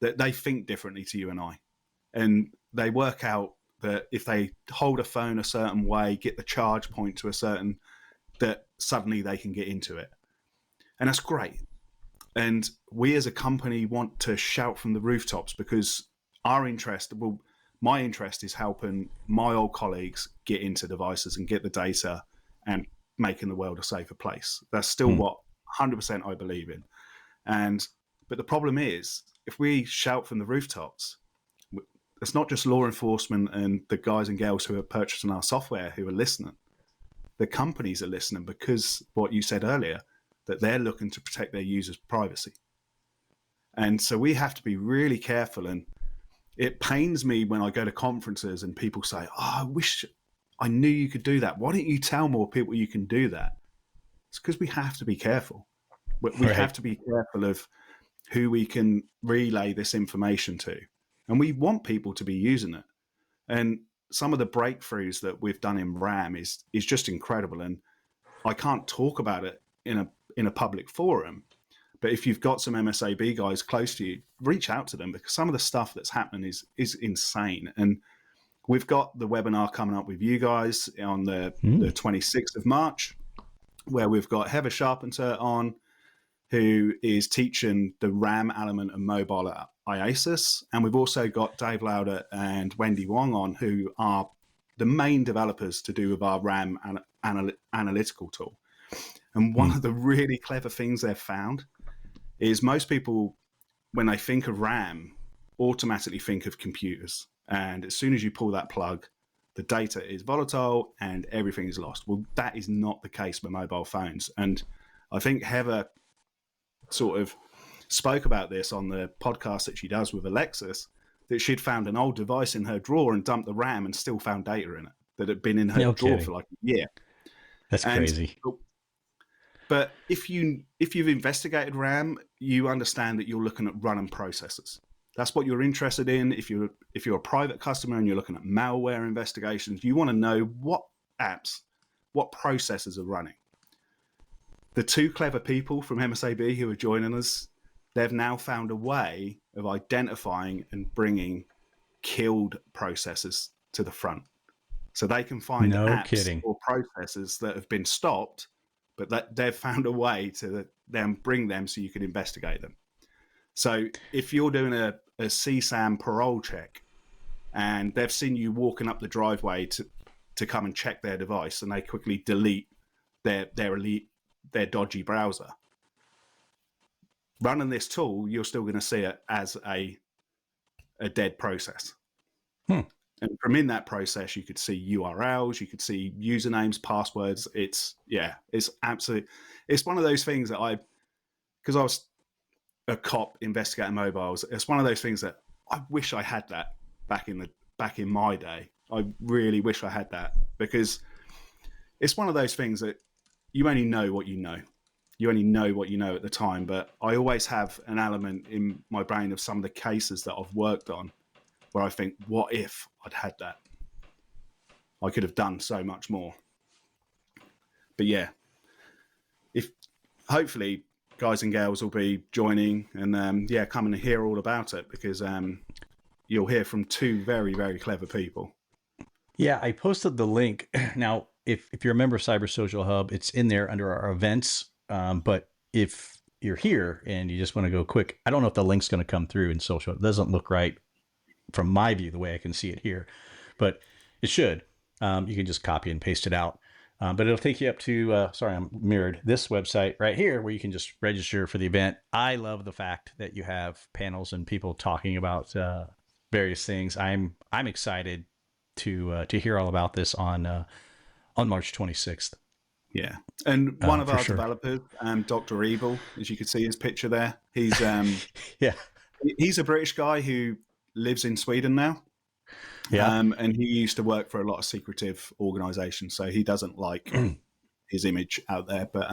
that they think differently to you and I, and they work out that if they hold a phone a certain way, get the charge point to a certain, that suddenly they can get into it, and that's great. And we as a company want to shout from the rooftops, because my interest is helping my old colleagues get into devices and get the data and making the world a safer place. That's still what 100% I believe in. But the problem is, if we shout from the rooftops, it's not just law enforcement and the guys and girls who are purchasing our software who are listening. The companies are listening, because what you said earlier, that they're looking to protect their users' privacy. And so we have to be really careful. And it pains me when I go to conferences and people say, I wish I knew you could do that. Why don't you tell more people you can do that? It's because we have to be careful. We have to be careful of who we can relay this information to. And we want people to be using it. And some of the breakthroughs that we've done in RAM is just incredible. And I can't talk about it in a public forum, but if you've got some MSAB guys close to you, reach out to them, because some of the stuff that's happening is insane. And we've got the webinar coming up with you guys on the 26th of March, where we've got Heather Sharpenter on, who is teaching the RAM element of mobile at IASIS. And we've also got Dave Lauder and Wendy Wong on, who are the main developers to do with our RAM analytical tool. And one of the really clever things they've found is most people, when they think of RAM, automatically think of computers. And as soon as you pull that plug, the data is volatile and everything is lost. Well, that is not the case with mobile phones. And I think Heather sort of spoke about this on the podcast that she does with Alexis, that she'd found an old device in her drawer and dumped the RAM and still found data in it that had been in her drawer for like a year. That's crazy. But if you've investigated RAM, you understand that you're looking at running processes. That's what you're interested in. If you're a private customer and you're looking at malware investigations, you want to know what apps, what processes are running. The two clever people from MSAB who are joining us, they've now found a way of identifying and bringing killed processes to the front. So they can find apps or processes that have been stopped, but that they've found a way to then bring them so you can investigate them. So if you're doing a CSAM parole check and they've seen you walking up the driveway to come and check their device, and they quickly delete their dodgy browser, running this tool, you're still going to see it as a dead process. And from in that process, you could see URLs, you could see usernames, passwords. It's absolutely, it's one of those things that because I was a cop investigating mobiles, it's one of those things that I wish I had that back in my day. I really wish I had that, because it's one of those things that you only know what you know. You only know what you know at the time. But I always have an element in my brain of some of the cases that I've worked on where I think, what if I'd had that? I could have done so much more. But yeah, if hopefully guys and girls will be joining and coming to hear all about it, because you'll hear from two very, very clever people. Yeah, I posted the link. Now, if you're a member of Cyber Social Hub, it's in there under our events. But if you're here and you just want to go quick, I don't know if the link's going to come through in social. It doesn't look right from my view, the way I can see it here, but it should. You can just copy and paste it out. But it'll take you up to, I'm mirrored, this website right here where you can just register for the event. I love the fact that you have panels and people talking about various things. I'm excited to hear all about this on March 26th. Yeah. And one of our developers, Dr. Evil, as you can see his picture there, he's he's a British guy who lives in Sweden now. Yeah. And he used to work for a lot of secretive organizations, so he doesn't like his image out there. But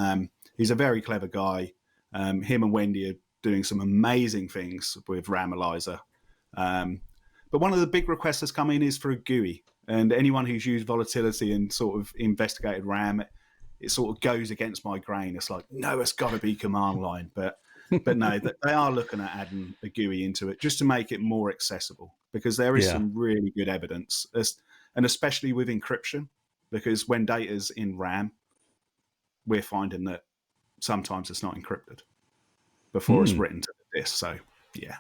he's a very clever guy. Him and Wendy are doing some amazing things with Ramalyzer. But one of the big requests that's come in is for a GUI. And anyone who's used volatility and sort of investigated RAM, it sort of goes against my grain. It's like, no, it's got to be command line. But no, they are looking at adding a GUI into it just to make it more accessible, because there is some really good evidence, and especially with encryption, because when data's in RAM, we're finding that sometimes it's not encrypted before it's written to the disk. So, yeah.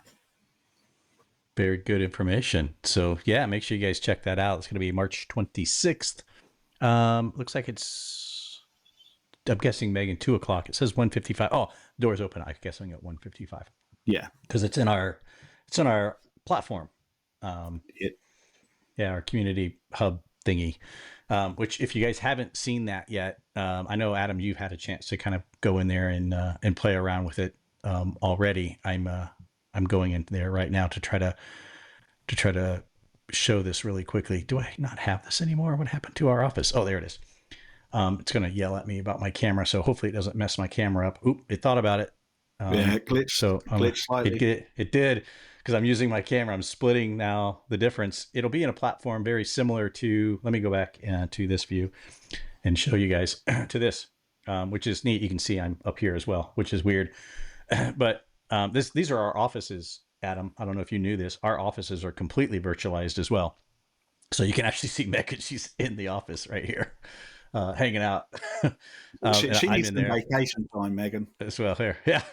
Very good information. So, yeah, make sure you guys check that out. It's going to be March 26th. Looks like I'm guessing, Megan, 2:00. It says 1:55. Oh, doors open. I'm guessing at 1:55. Yeah, because it's in our platform. Our community hub thingy. Which, if you guys haven't seen that yet, I know, Adam, you've had a chance to kind of go in there and play around with it already. I'm going in there right now to try to show this really quickly. Do I not have this anymore? What happened to our office? Oh, there it is. It's going to yell at me about my camera, so hopefully it doesn't mess my camera up. Oop, it thought about it. It glitched. So glitched slightly. It did, because I'm using my camera. I'm splitting now the difference. It'll be in a platform very similar to, let me go back to this view and show you guys to this, which is neat. You can see I'm up here as well, which is weird. But these are our offices, Adam. I don't know if you knew this. Our offices are completely virtualized as well. So you can actually see Megan. She's in the office right here, hanging out. She needs some vacation time, Megan. As well here. Yeah.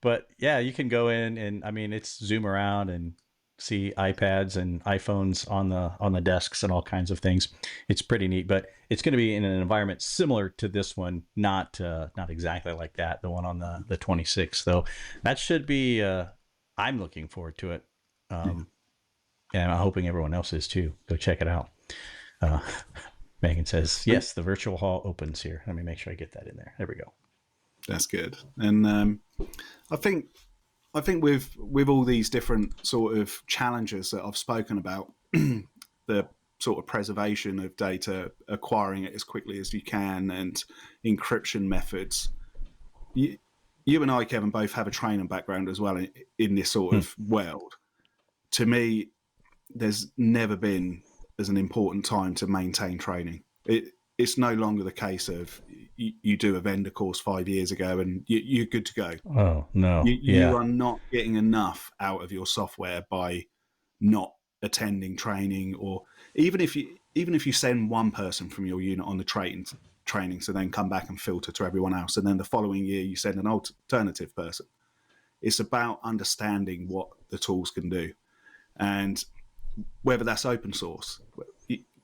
But yeah, you can go in and, I mean, it's zoom around and see iPads and iPhones on the desks and all kinds of things. It's pretty neat, but it's going to be in an environment similar to this one, not exactly like that, the one on the 26th, though. That should be, I'm looking forward to it. And I'm hoping everyone else is too. Go check it out. Uh, Megan says, yes, the virtual hall opens here. Let me make sure I get that in there. There we go. That's good. And I think with all these different sort of challenges that I've spoken about, the sort of preservation of data, acquiring it as quickly as you can, and encryption methods. You and I, Kevin, both have a training background as well in this sort of world. To me, there's never been as an important time to maintain training. It's no longer the case of you do a vendor course 5 years ago and you're good to go. Oh, no. You are not getting enough out of your software by not attending training, or even if you send one person from your unit on the training to then come back and filter to everyone else, and then the following year you send an alternative person. It's about understanding what the tools can do, and whether that's open source.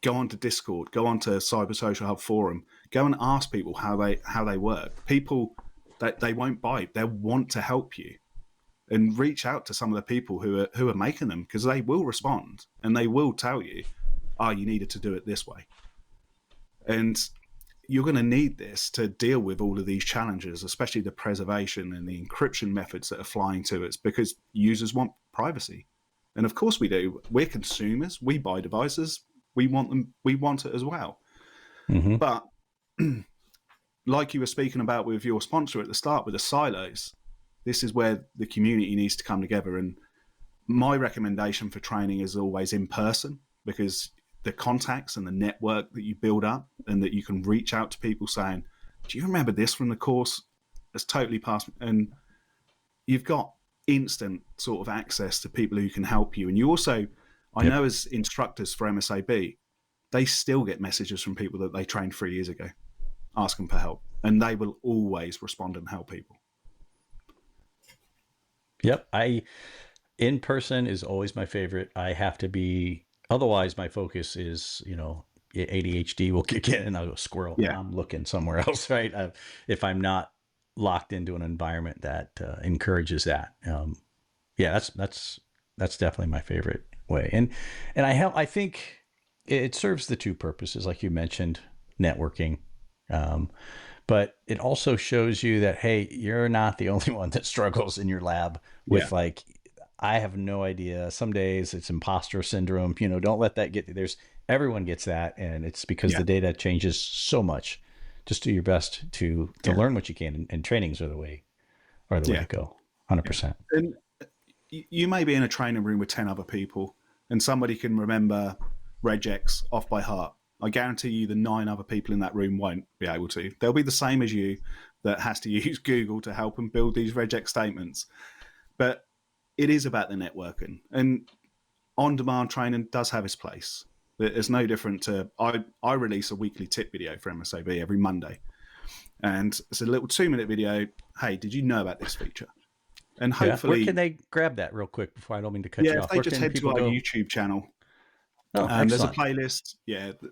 Go onto Discord, go onto Cyber Social Hub forum, go and ask people how they work. People that they won't bite, they want to help you, and reach out to some of the people who are making them, because they will respond and they will tell you, oh, you needed to do it this way. And you're going to need this to deal with all of these challenges, especially the preservation and the encryption methods that are flying to us, because users want privacy. And of course we do. We're consumers. We buy devices. We want them. We want it as well. Mm-hmm. But like you were speaking about with your sponsor at the start with the silos, this is where the community needs to come together. And my recommendation for training is always in person, because the contacts and the network that you build up, and that you can reach out to people saying, do you remember this from the course? It's totally passed. And you've got instant sort of access to people who can help you. And you also, I know as instructors for MSAB, they still get messages from people that they trained 3 years ago asking for help, and they will always respond and help people. Yep. In person is always my favorite. I have to be, otherwise my focus is, ADHD will kick in and I'll go, squirrel. Yeah. I'm looking somewhere else, right? If I'm not locked into an environment that encourages that. That's definitely my favorite way. And I think it serves the two purposes, like you mentioned, networking. But it also shows you that, hey, you're not the only one that struggles in your lab with I have no idea. Some days it's imposter syndrome. Don't let that get everyone gets that. And it's because the data changes so much. Just do your best to learn what you can. And trainings are the way to go. 100%. And you may be in a training room with 10 other people, and somebody can remember regex off by heart. I guarantee you the 9 other people in that room won't be able to. They'll be the same as you that has to use Google to help them build these regex statements. But it is about the networking. And on-demand training does have its place. It's no different to... I release a weekly tip video for MSAB every Monday. And it's a little 2-minute video. Hey, did you know about this feature? And hopefully... Where can they grab that real quick before I don't mean to cut you off? If they just head to our YouTube channel. There's a playlist.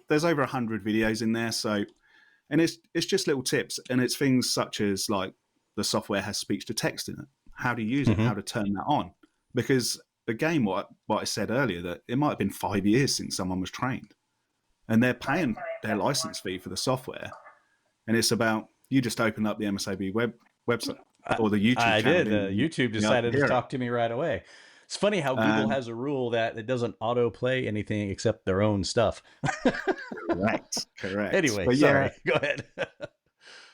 There's over 100 videos in there. So, and it's just little tips, and it's things such as like the software has speech to text in it, how to use it, how to turn that on. Because again, what I said earlier, that it might have been 5 years since someone was trained, and they're paying their license fee for the software, and it's about you just open up the MSAB website or the YouTube. I did. YouTube decided to talk to me right away. It's funny how Google has a rule that it doesn't autoplay anything except their own stuff. Correct. Anyway, sorry. Go ahead.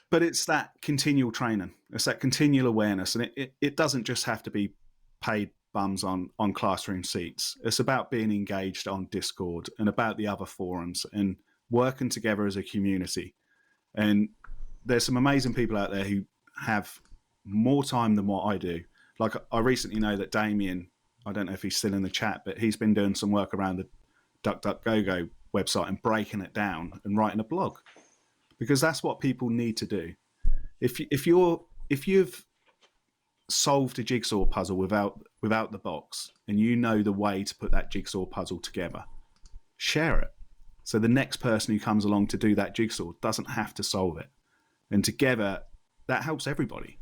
But it's that continual training. It's that continual awareness. And it doesn't just have to be paid bums on classroom seats. It's about being engaged on Discord and about the other forums and working together as a community. And there's some amazing people out there who have more time than what I do. Like I recently know that Damien, I don't know if he's still in the chat, but he's been doing some work around the DuckDuckGo website and breaking it down and writing a blog, because that's what people need to do. If you've solved a jigsaw puzzle without the box, and you know the way to put that jigsaw puzzle together, share it. So the next person who comes along to do that jigsaw doesn't have to solve it. And together, that helps everybody.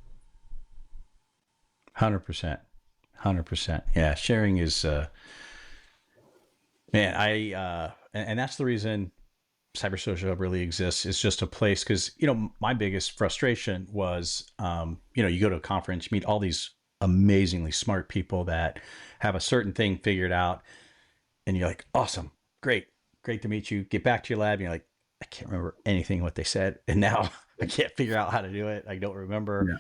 100%. Yeah, sharing is man, And that's the reason Cyber Social Hub really exists. It's just a place because, you know, my biggest frustration was, you know, you go to a conference, meet all these amazingly smart people that have a certain thing figured out, and you're like, awesome, great to meet you. Get back to your lab, and you're like, I can't remember anything what they said, and now I can't figure out how to do it. I don't remember.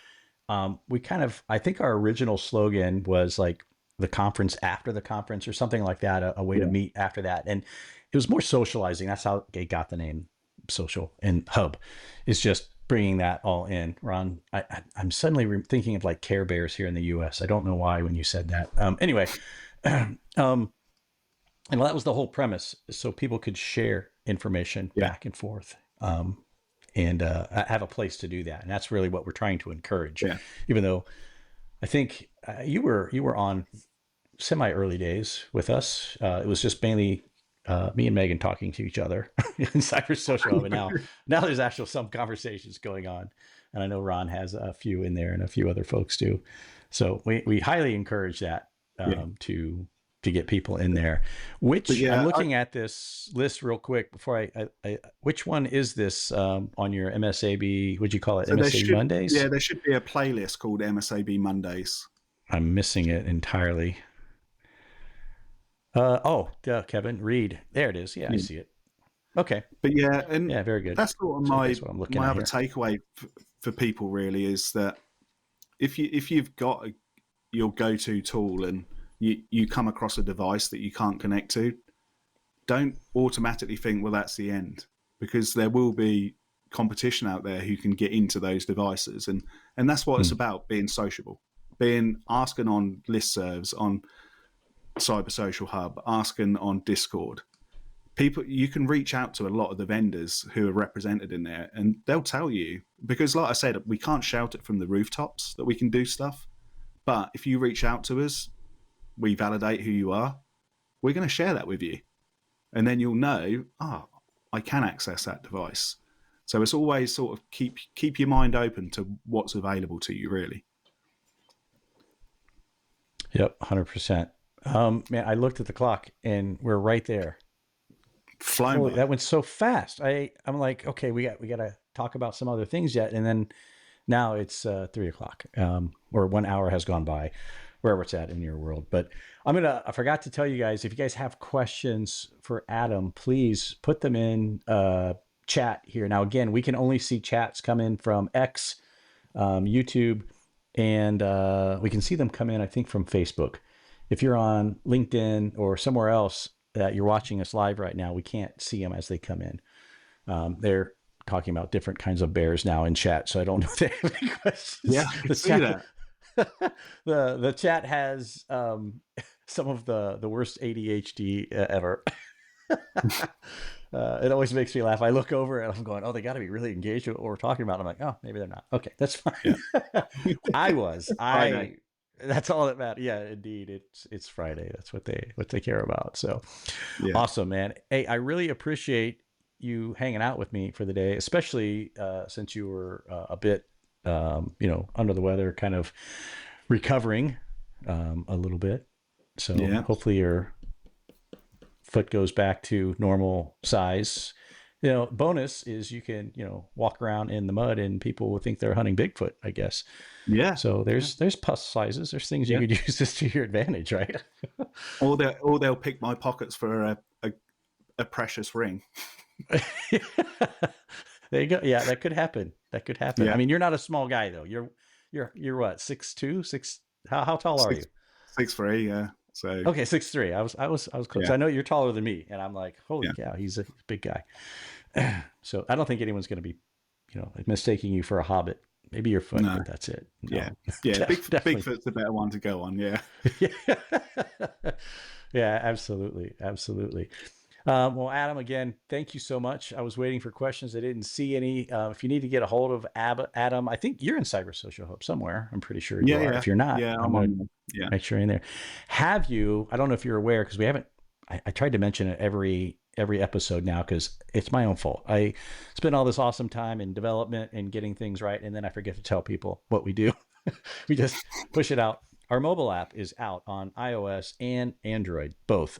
Yeah. We kind of, I think our original slogan was like the conference after the conference or something like that, a way to meet after that. And it was more socializing. That's how it got the name Social, and Hub is just bringing that all in. Ron, I'm suddenly thinking of like Care Bears here in the US. I don't know why when you said that. Anyway, and that was the whole premise. So people could share information back and forth. And have a place to do that. And that's really what we're trying to encourage. Yeah. Even though I think you were on semi early days with us. It was just mainly me and Megan talking to each other in Cyber Social Hub. And now there's actually some conversations going on. And I know Ron has a few in there and a few other folks do. So we highly encourage that to get people in there. I'm looking at this list real quick before I which one is this on your MSAB? Would you call it MSAB Mondays? Yeah, there should be a playlist called MSAB Mondays. I'm missing it entirely. Kevin Reed. There it is. Yeah, I see it. Okay. But very good. That's sort of my other takeaway for people really is that if you've got your go-to tool and you come across a device that you can't connect to, don't automatically think, well, that's the end, because there will be competition out there who can get into those devices. And that's what it's about, being sociable, asking on listservs, on Cyber Social Hub, asking on Discord. People, you can reach out to a lot of the vendors who are represented in there, and they'll tell you, because like I said, we can't shout it from the rooftops that we can do stuff. But if you reach out to us, we validate who you are, we're going to share that with you. And then you'll know, I can access that device. So it's always sort of keep your mind open to what's available to you, really. Yep, 100%. Man, I looked at the clock and we're right there. Flying. That went so fast. I'm like, okay, we got to talk about some other things yet. And then now it's 3:00, or 1 hour has gone by, wherever it's at in your world. But I forgot to tell you guys, if you guys have questions for Adam, please put them in chat here. Now, again, we can only see chats come in from X, YouTube, and we can see them come in, I think, from Facebook. If you're on LinkedIn or somewhere else that you're watching us live right now, we can't see them as they come in. They're talking about different kinds of bears now in chat, so I don't know if they have any questions. Yeah, I can see that. The chat has some of the worst ADHD ever. It always makes me laugh. I look over and I'm going, oh, they got to be really engaged with what we're talking about. I'm like, oh, maybe they're not. Okay, that's fine. Yeah. That's all that matters. Yeah, indeed. It's Friday. That's what they care about. So Awesome, man. Hey, I really appreciate you hanging out with me for the day, especially since you were a bit under the weather, kind of recovering a little bit. So hopefully your foot goes back to normal size. Bonus is you can, walk around in the mud and people will think they're hunting Bigfoot, I guess. Yeah. So there's pus sizes. There's things you could use this to your advantage, right? or they'll pick my pockets for a precious ring. There you go. Yeah, that could happen. Yeah. I mean, you're not a small guy though. You're what, 6'2", 6? How tall are you? 6'3", yeah. So okay, 6'3". I was close. Yeah. I know you're taller than me, and I'm like, holy cow, he's a big guy. So I don't think anyone's going to be, mistaking you for a hobbit. Maybe your foot, but that's it. No. Yeah. Bigfoot's the better one to go on. Yeah. Yeah, absolutely. Well, Adam, again, thank you so much. I was waiting for questions. I didn't see any. If you need to get a hold of Adam, I think you're in Cyber Social Hub somewhere. I'm pretty sure you are. If you're not, I'm going to make sure you're in there. Have you, I don't know if you're aware, because we haven't, I tried to mention it every episode now because it's my own fault. I spend all this awesome time in development and getting things right, and then I forget to tell people what we do. We just push it out. Our mobile app is out on iOS and Android, both.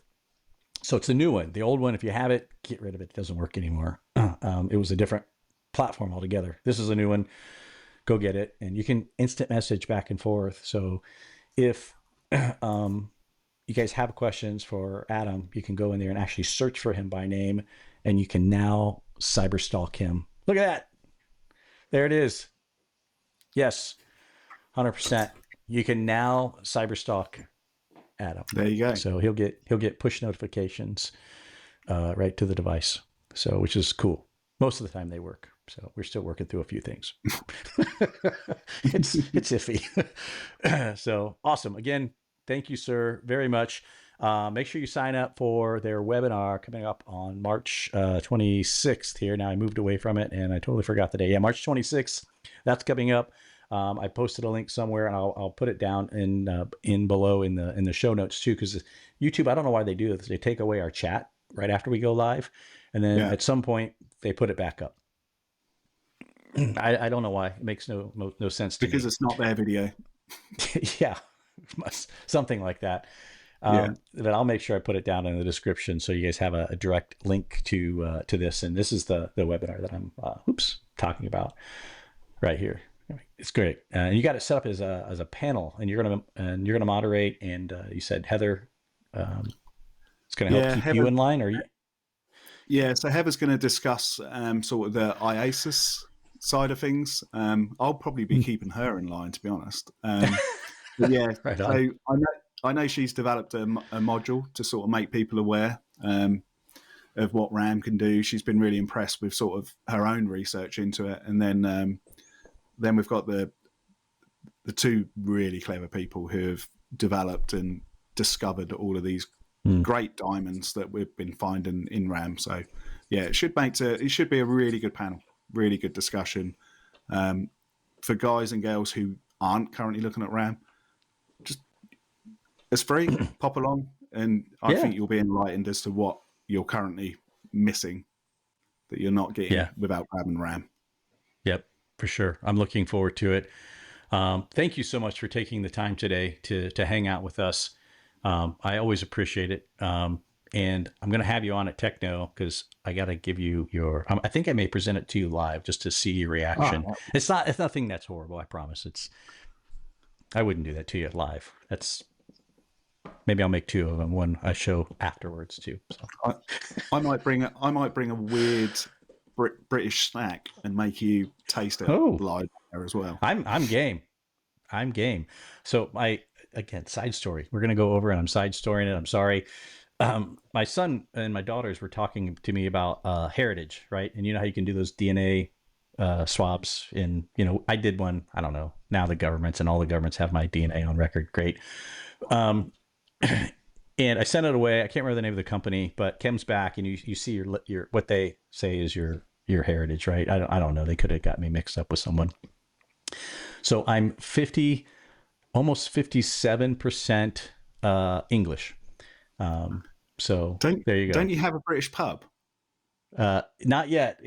So it's a new one. The old one, if you have it, get rid of it. It doesn't work anymore. It was a different platform altogether. This is a new one. Go get it. And you can instant message back and forth. So if you guys have questions for Adam, you can go in there and actually search for him by name, and you can now cyberstalk him. Look at that. There it is. Yes, 100%. You can now cyberstalk Adam. There you go. So he'll get push notifications right to the device. So which is cool. Most of the time they work. So we're still working through a few things. It's iffy. So awesome. Again, thank you, sir, very much. Make sure you sign up for their webinar coming up on March 26th here. Now I moved away from it and I totally forgot the day. Yeah, March 26th. That's coming up. I posted a link somewhere, and I'll put it down in below in the show notes too, because YouTube, I don't know why they do this. They take away our chat right after we go live, and then at some point they put it back up. I don't know why. It makes no sense to me. Because it's not their video. Yeah, something like that. But I'll make sure I put it down in the description so you guys have a direct link to this. And this is the webinar that I'm talking about right here. It's great. And you got it set up as a panel, and you're gonna moderate. And you said Heather, it's gonna help keep Heather, you in line, or you? Yeah. So Heather's going to discuss sort of the IASIS side of things. I'll probably be keeping her in line, to be honest. But yeah. Right on. So I know she's developed a module to sort of make people aware of what RAM can do. She's been really impressed with sort of her own research into it, and then we've got the two really clever people who have developed and discovered all of these great diamonds that we've been finding in RAM. So yeah, it should be a really good panel, really good discussion for guys and girls who aren't currently looking at RAM. Just it's free, pop along, and I think you'll be enlightened as to what you're currently missing that you're not getting without grabbing RAM. Yep. For sure. I'm looking forward to it. Thank you so much for taking the time today to hang out with us. I always appreciate it. And I'm going to have you on at Techno because I got to give you your, I think I may present it to you live just to see your reaction. Oh. It's nothing that's horrible. I promise. I wouldn't do that to you live. Maybe I'll make two of them, one I show afterwards too. So. I might bring a weird British snack and make you taste it live there as well. I'm game. So again, side story. We're going to go over and I'm side storying it. I'm sorry. My son and my daughters were talking to me about heritage, right? And you know how you can do those DNA swabs and, I did one, I don't know. Now the governments and all the governments have my DNA on record. Great. And I sent it away. I can't remember the name of the company, but comes back and you see your what they say is your heritage, right? I don't know. They could have got me mixed up with someone. So I'm almost 57% English. So there you go. Don't you have a British pub? Not yet.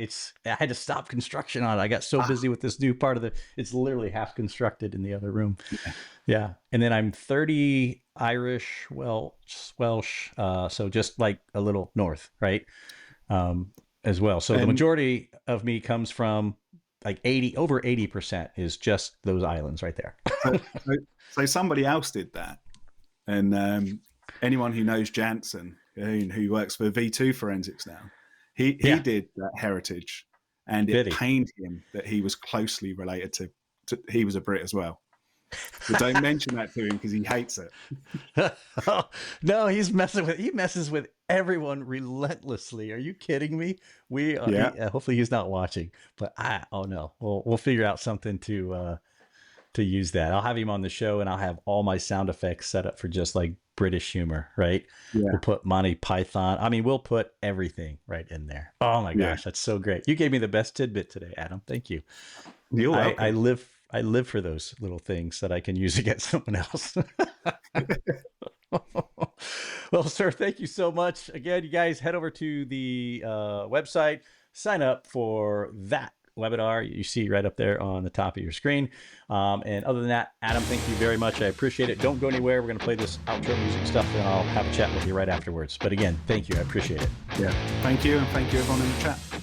I had to stop construction on it. I got so busy with this new part of it's literally half constructed in the other room. Yeah. And then I'm 30 Irish, Welsh. So just like a little north, right? As well. So the majority of me comes from like over 80% is just those islands right there. So somebody else did that. And anyone who knows Jansen, who works for V2 Forensics now, he did that heritage, and it pained him that he was closely related to he was a Brit as well. So don't mention that to him because he hates it. No, he messes with everyone relentlessly. Are you kidding me? Hopefully he's not watching, but we'll figure out something to use that. I'll have him on the show and I'll have all my sound effects set up for just like British humor, right? Yeah. We'll put Monty Python. I mean, we'll put everything right in there. Oh my gosh, that's so great. You gave me the best tidbit today, Adam. Thank you. You're welcome. I live for those little things that I can use against someone else. Well, sir, thank you so much. Again, you guys head over to the website, sign up for that webinar. You see right up there on the top of your screen. And other than that, Adam, thank you very much. I appreciate it. Don't go anywhere. We're going to play this outro music stuff, and I'll have a chat with you right afterwards. But again, thank you. I appreciate it. Yeah, thank you, and thank you everyone in the chat.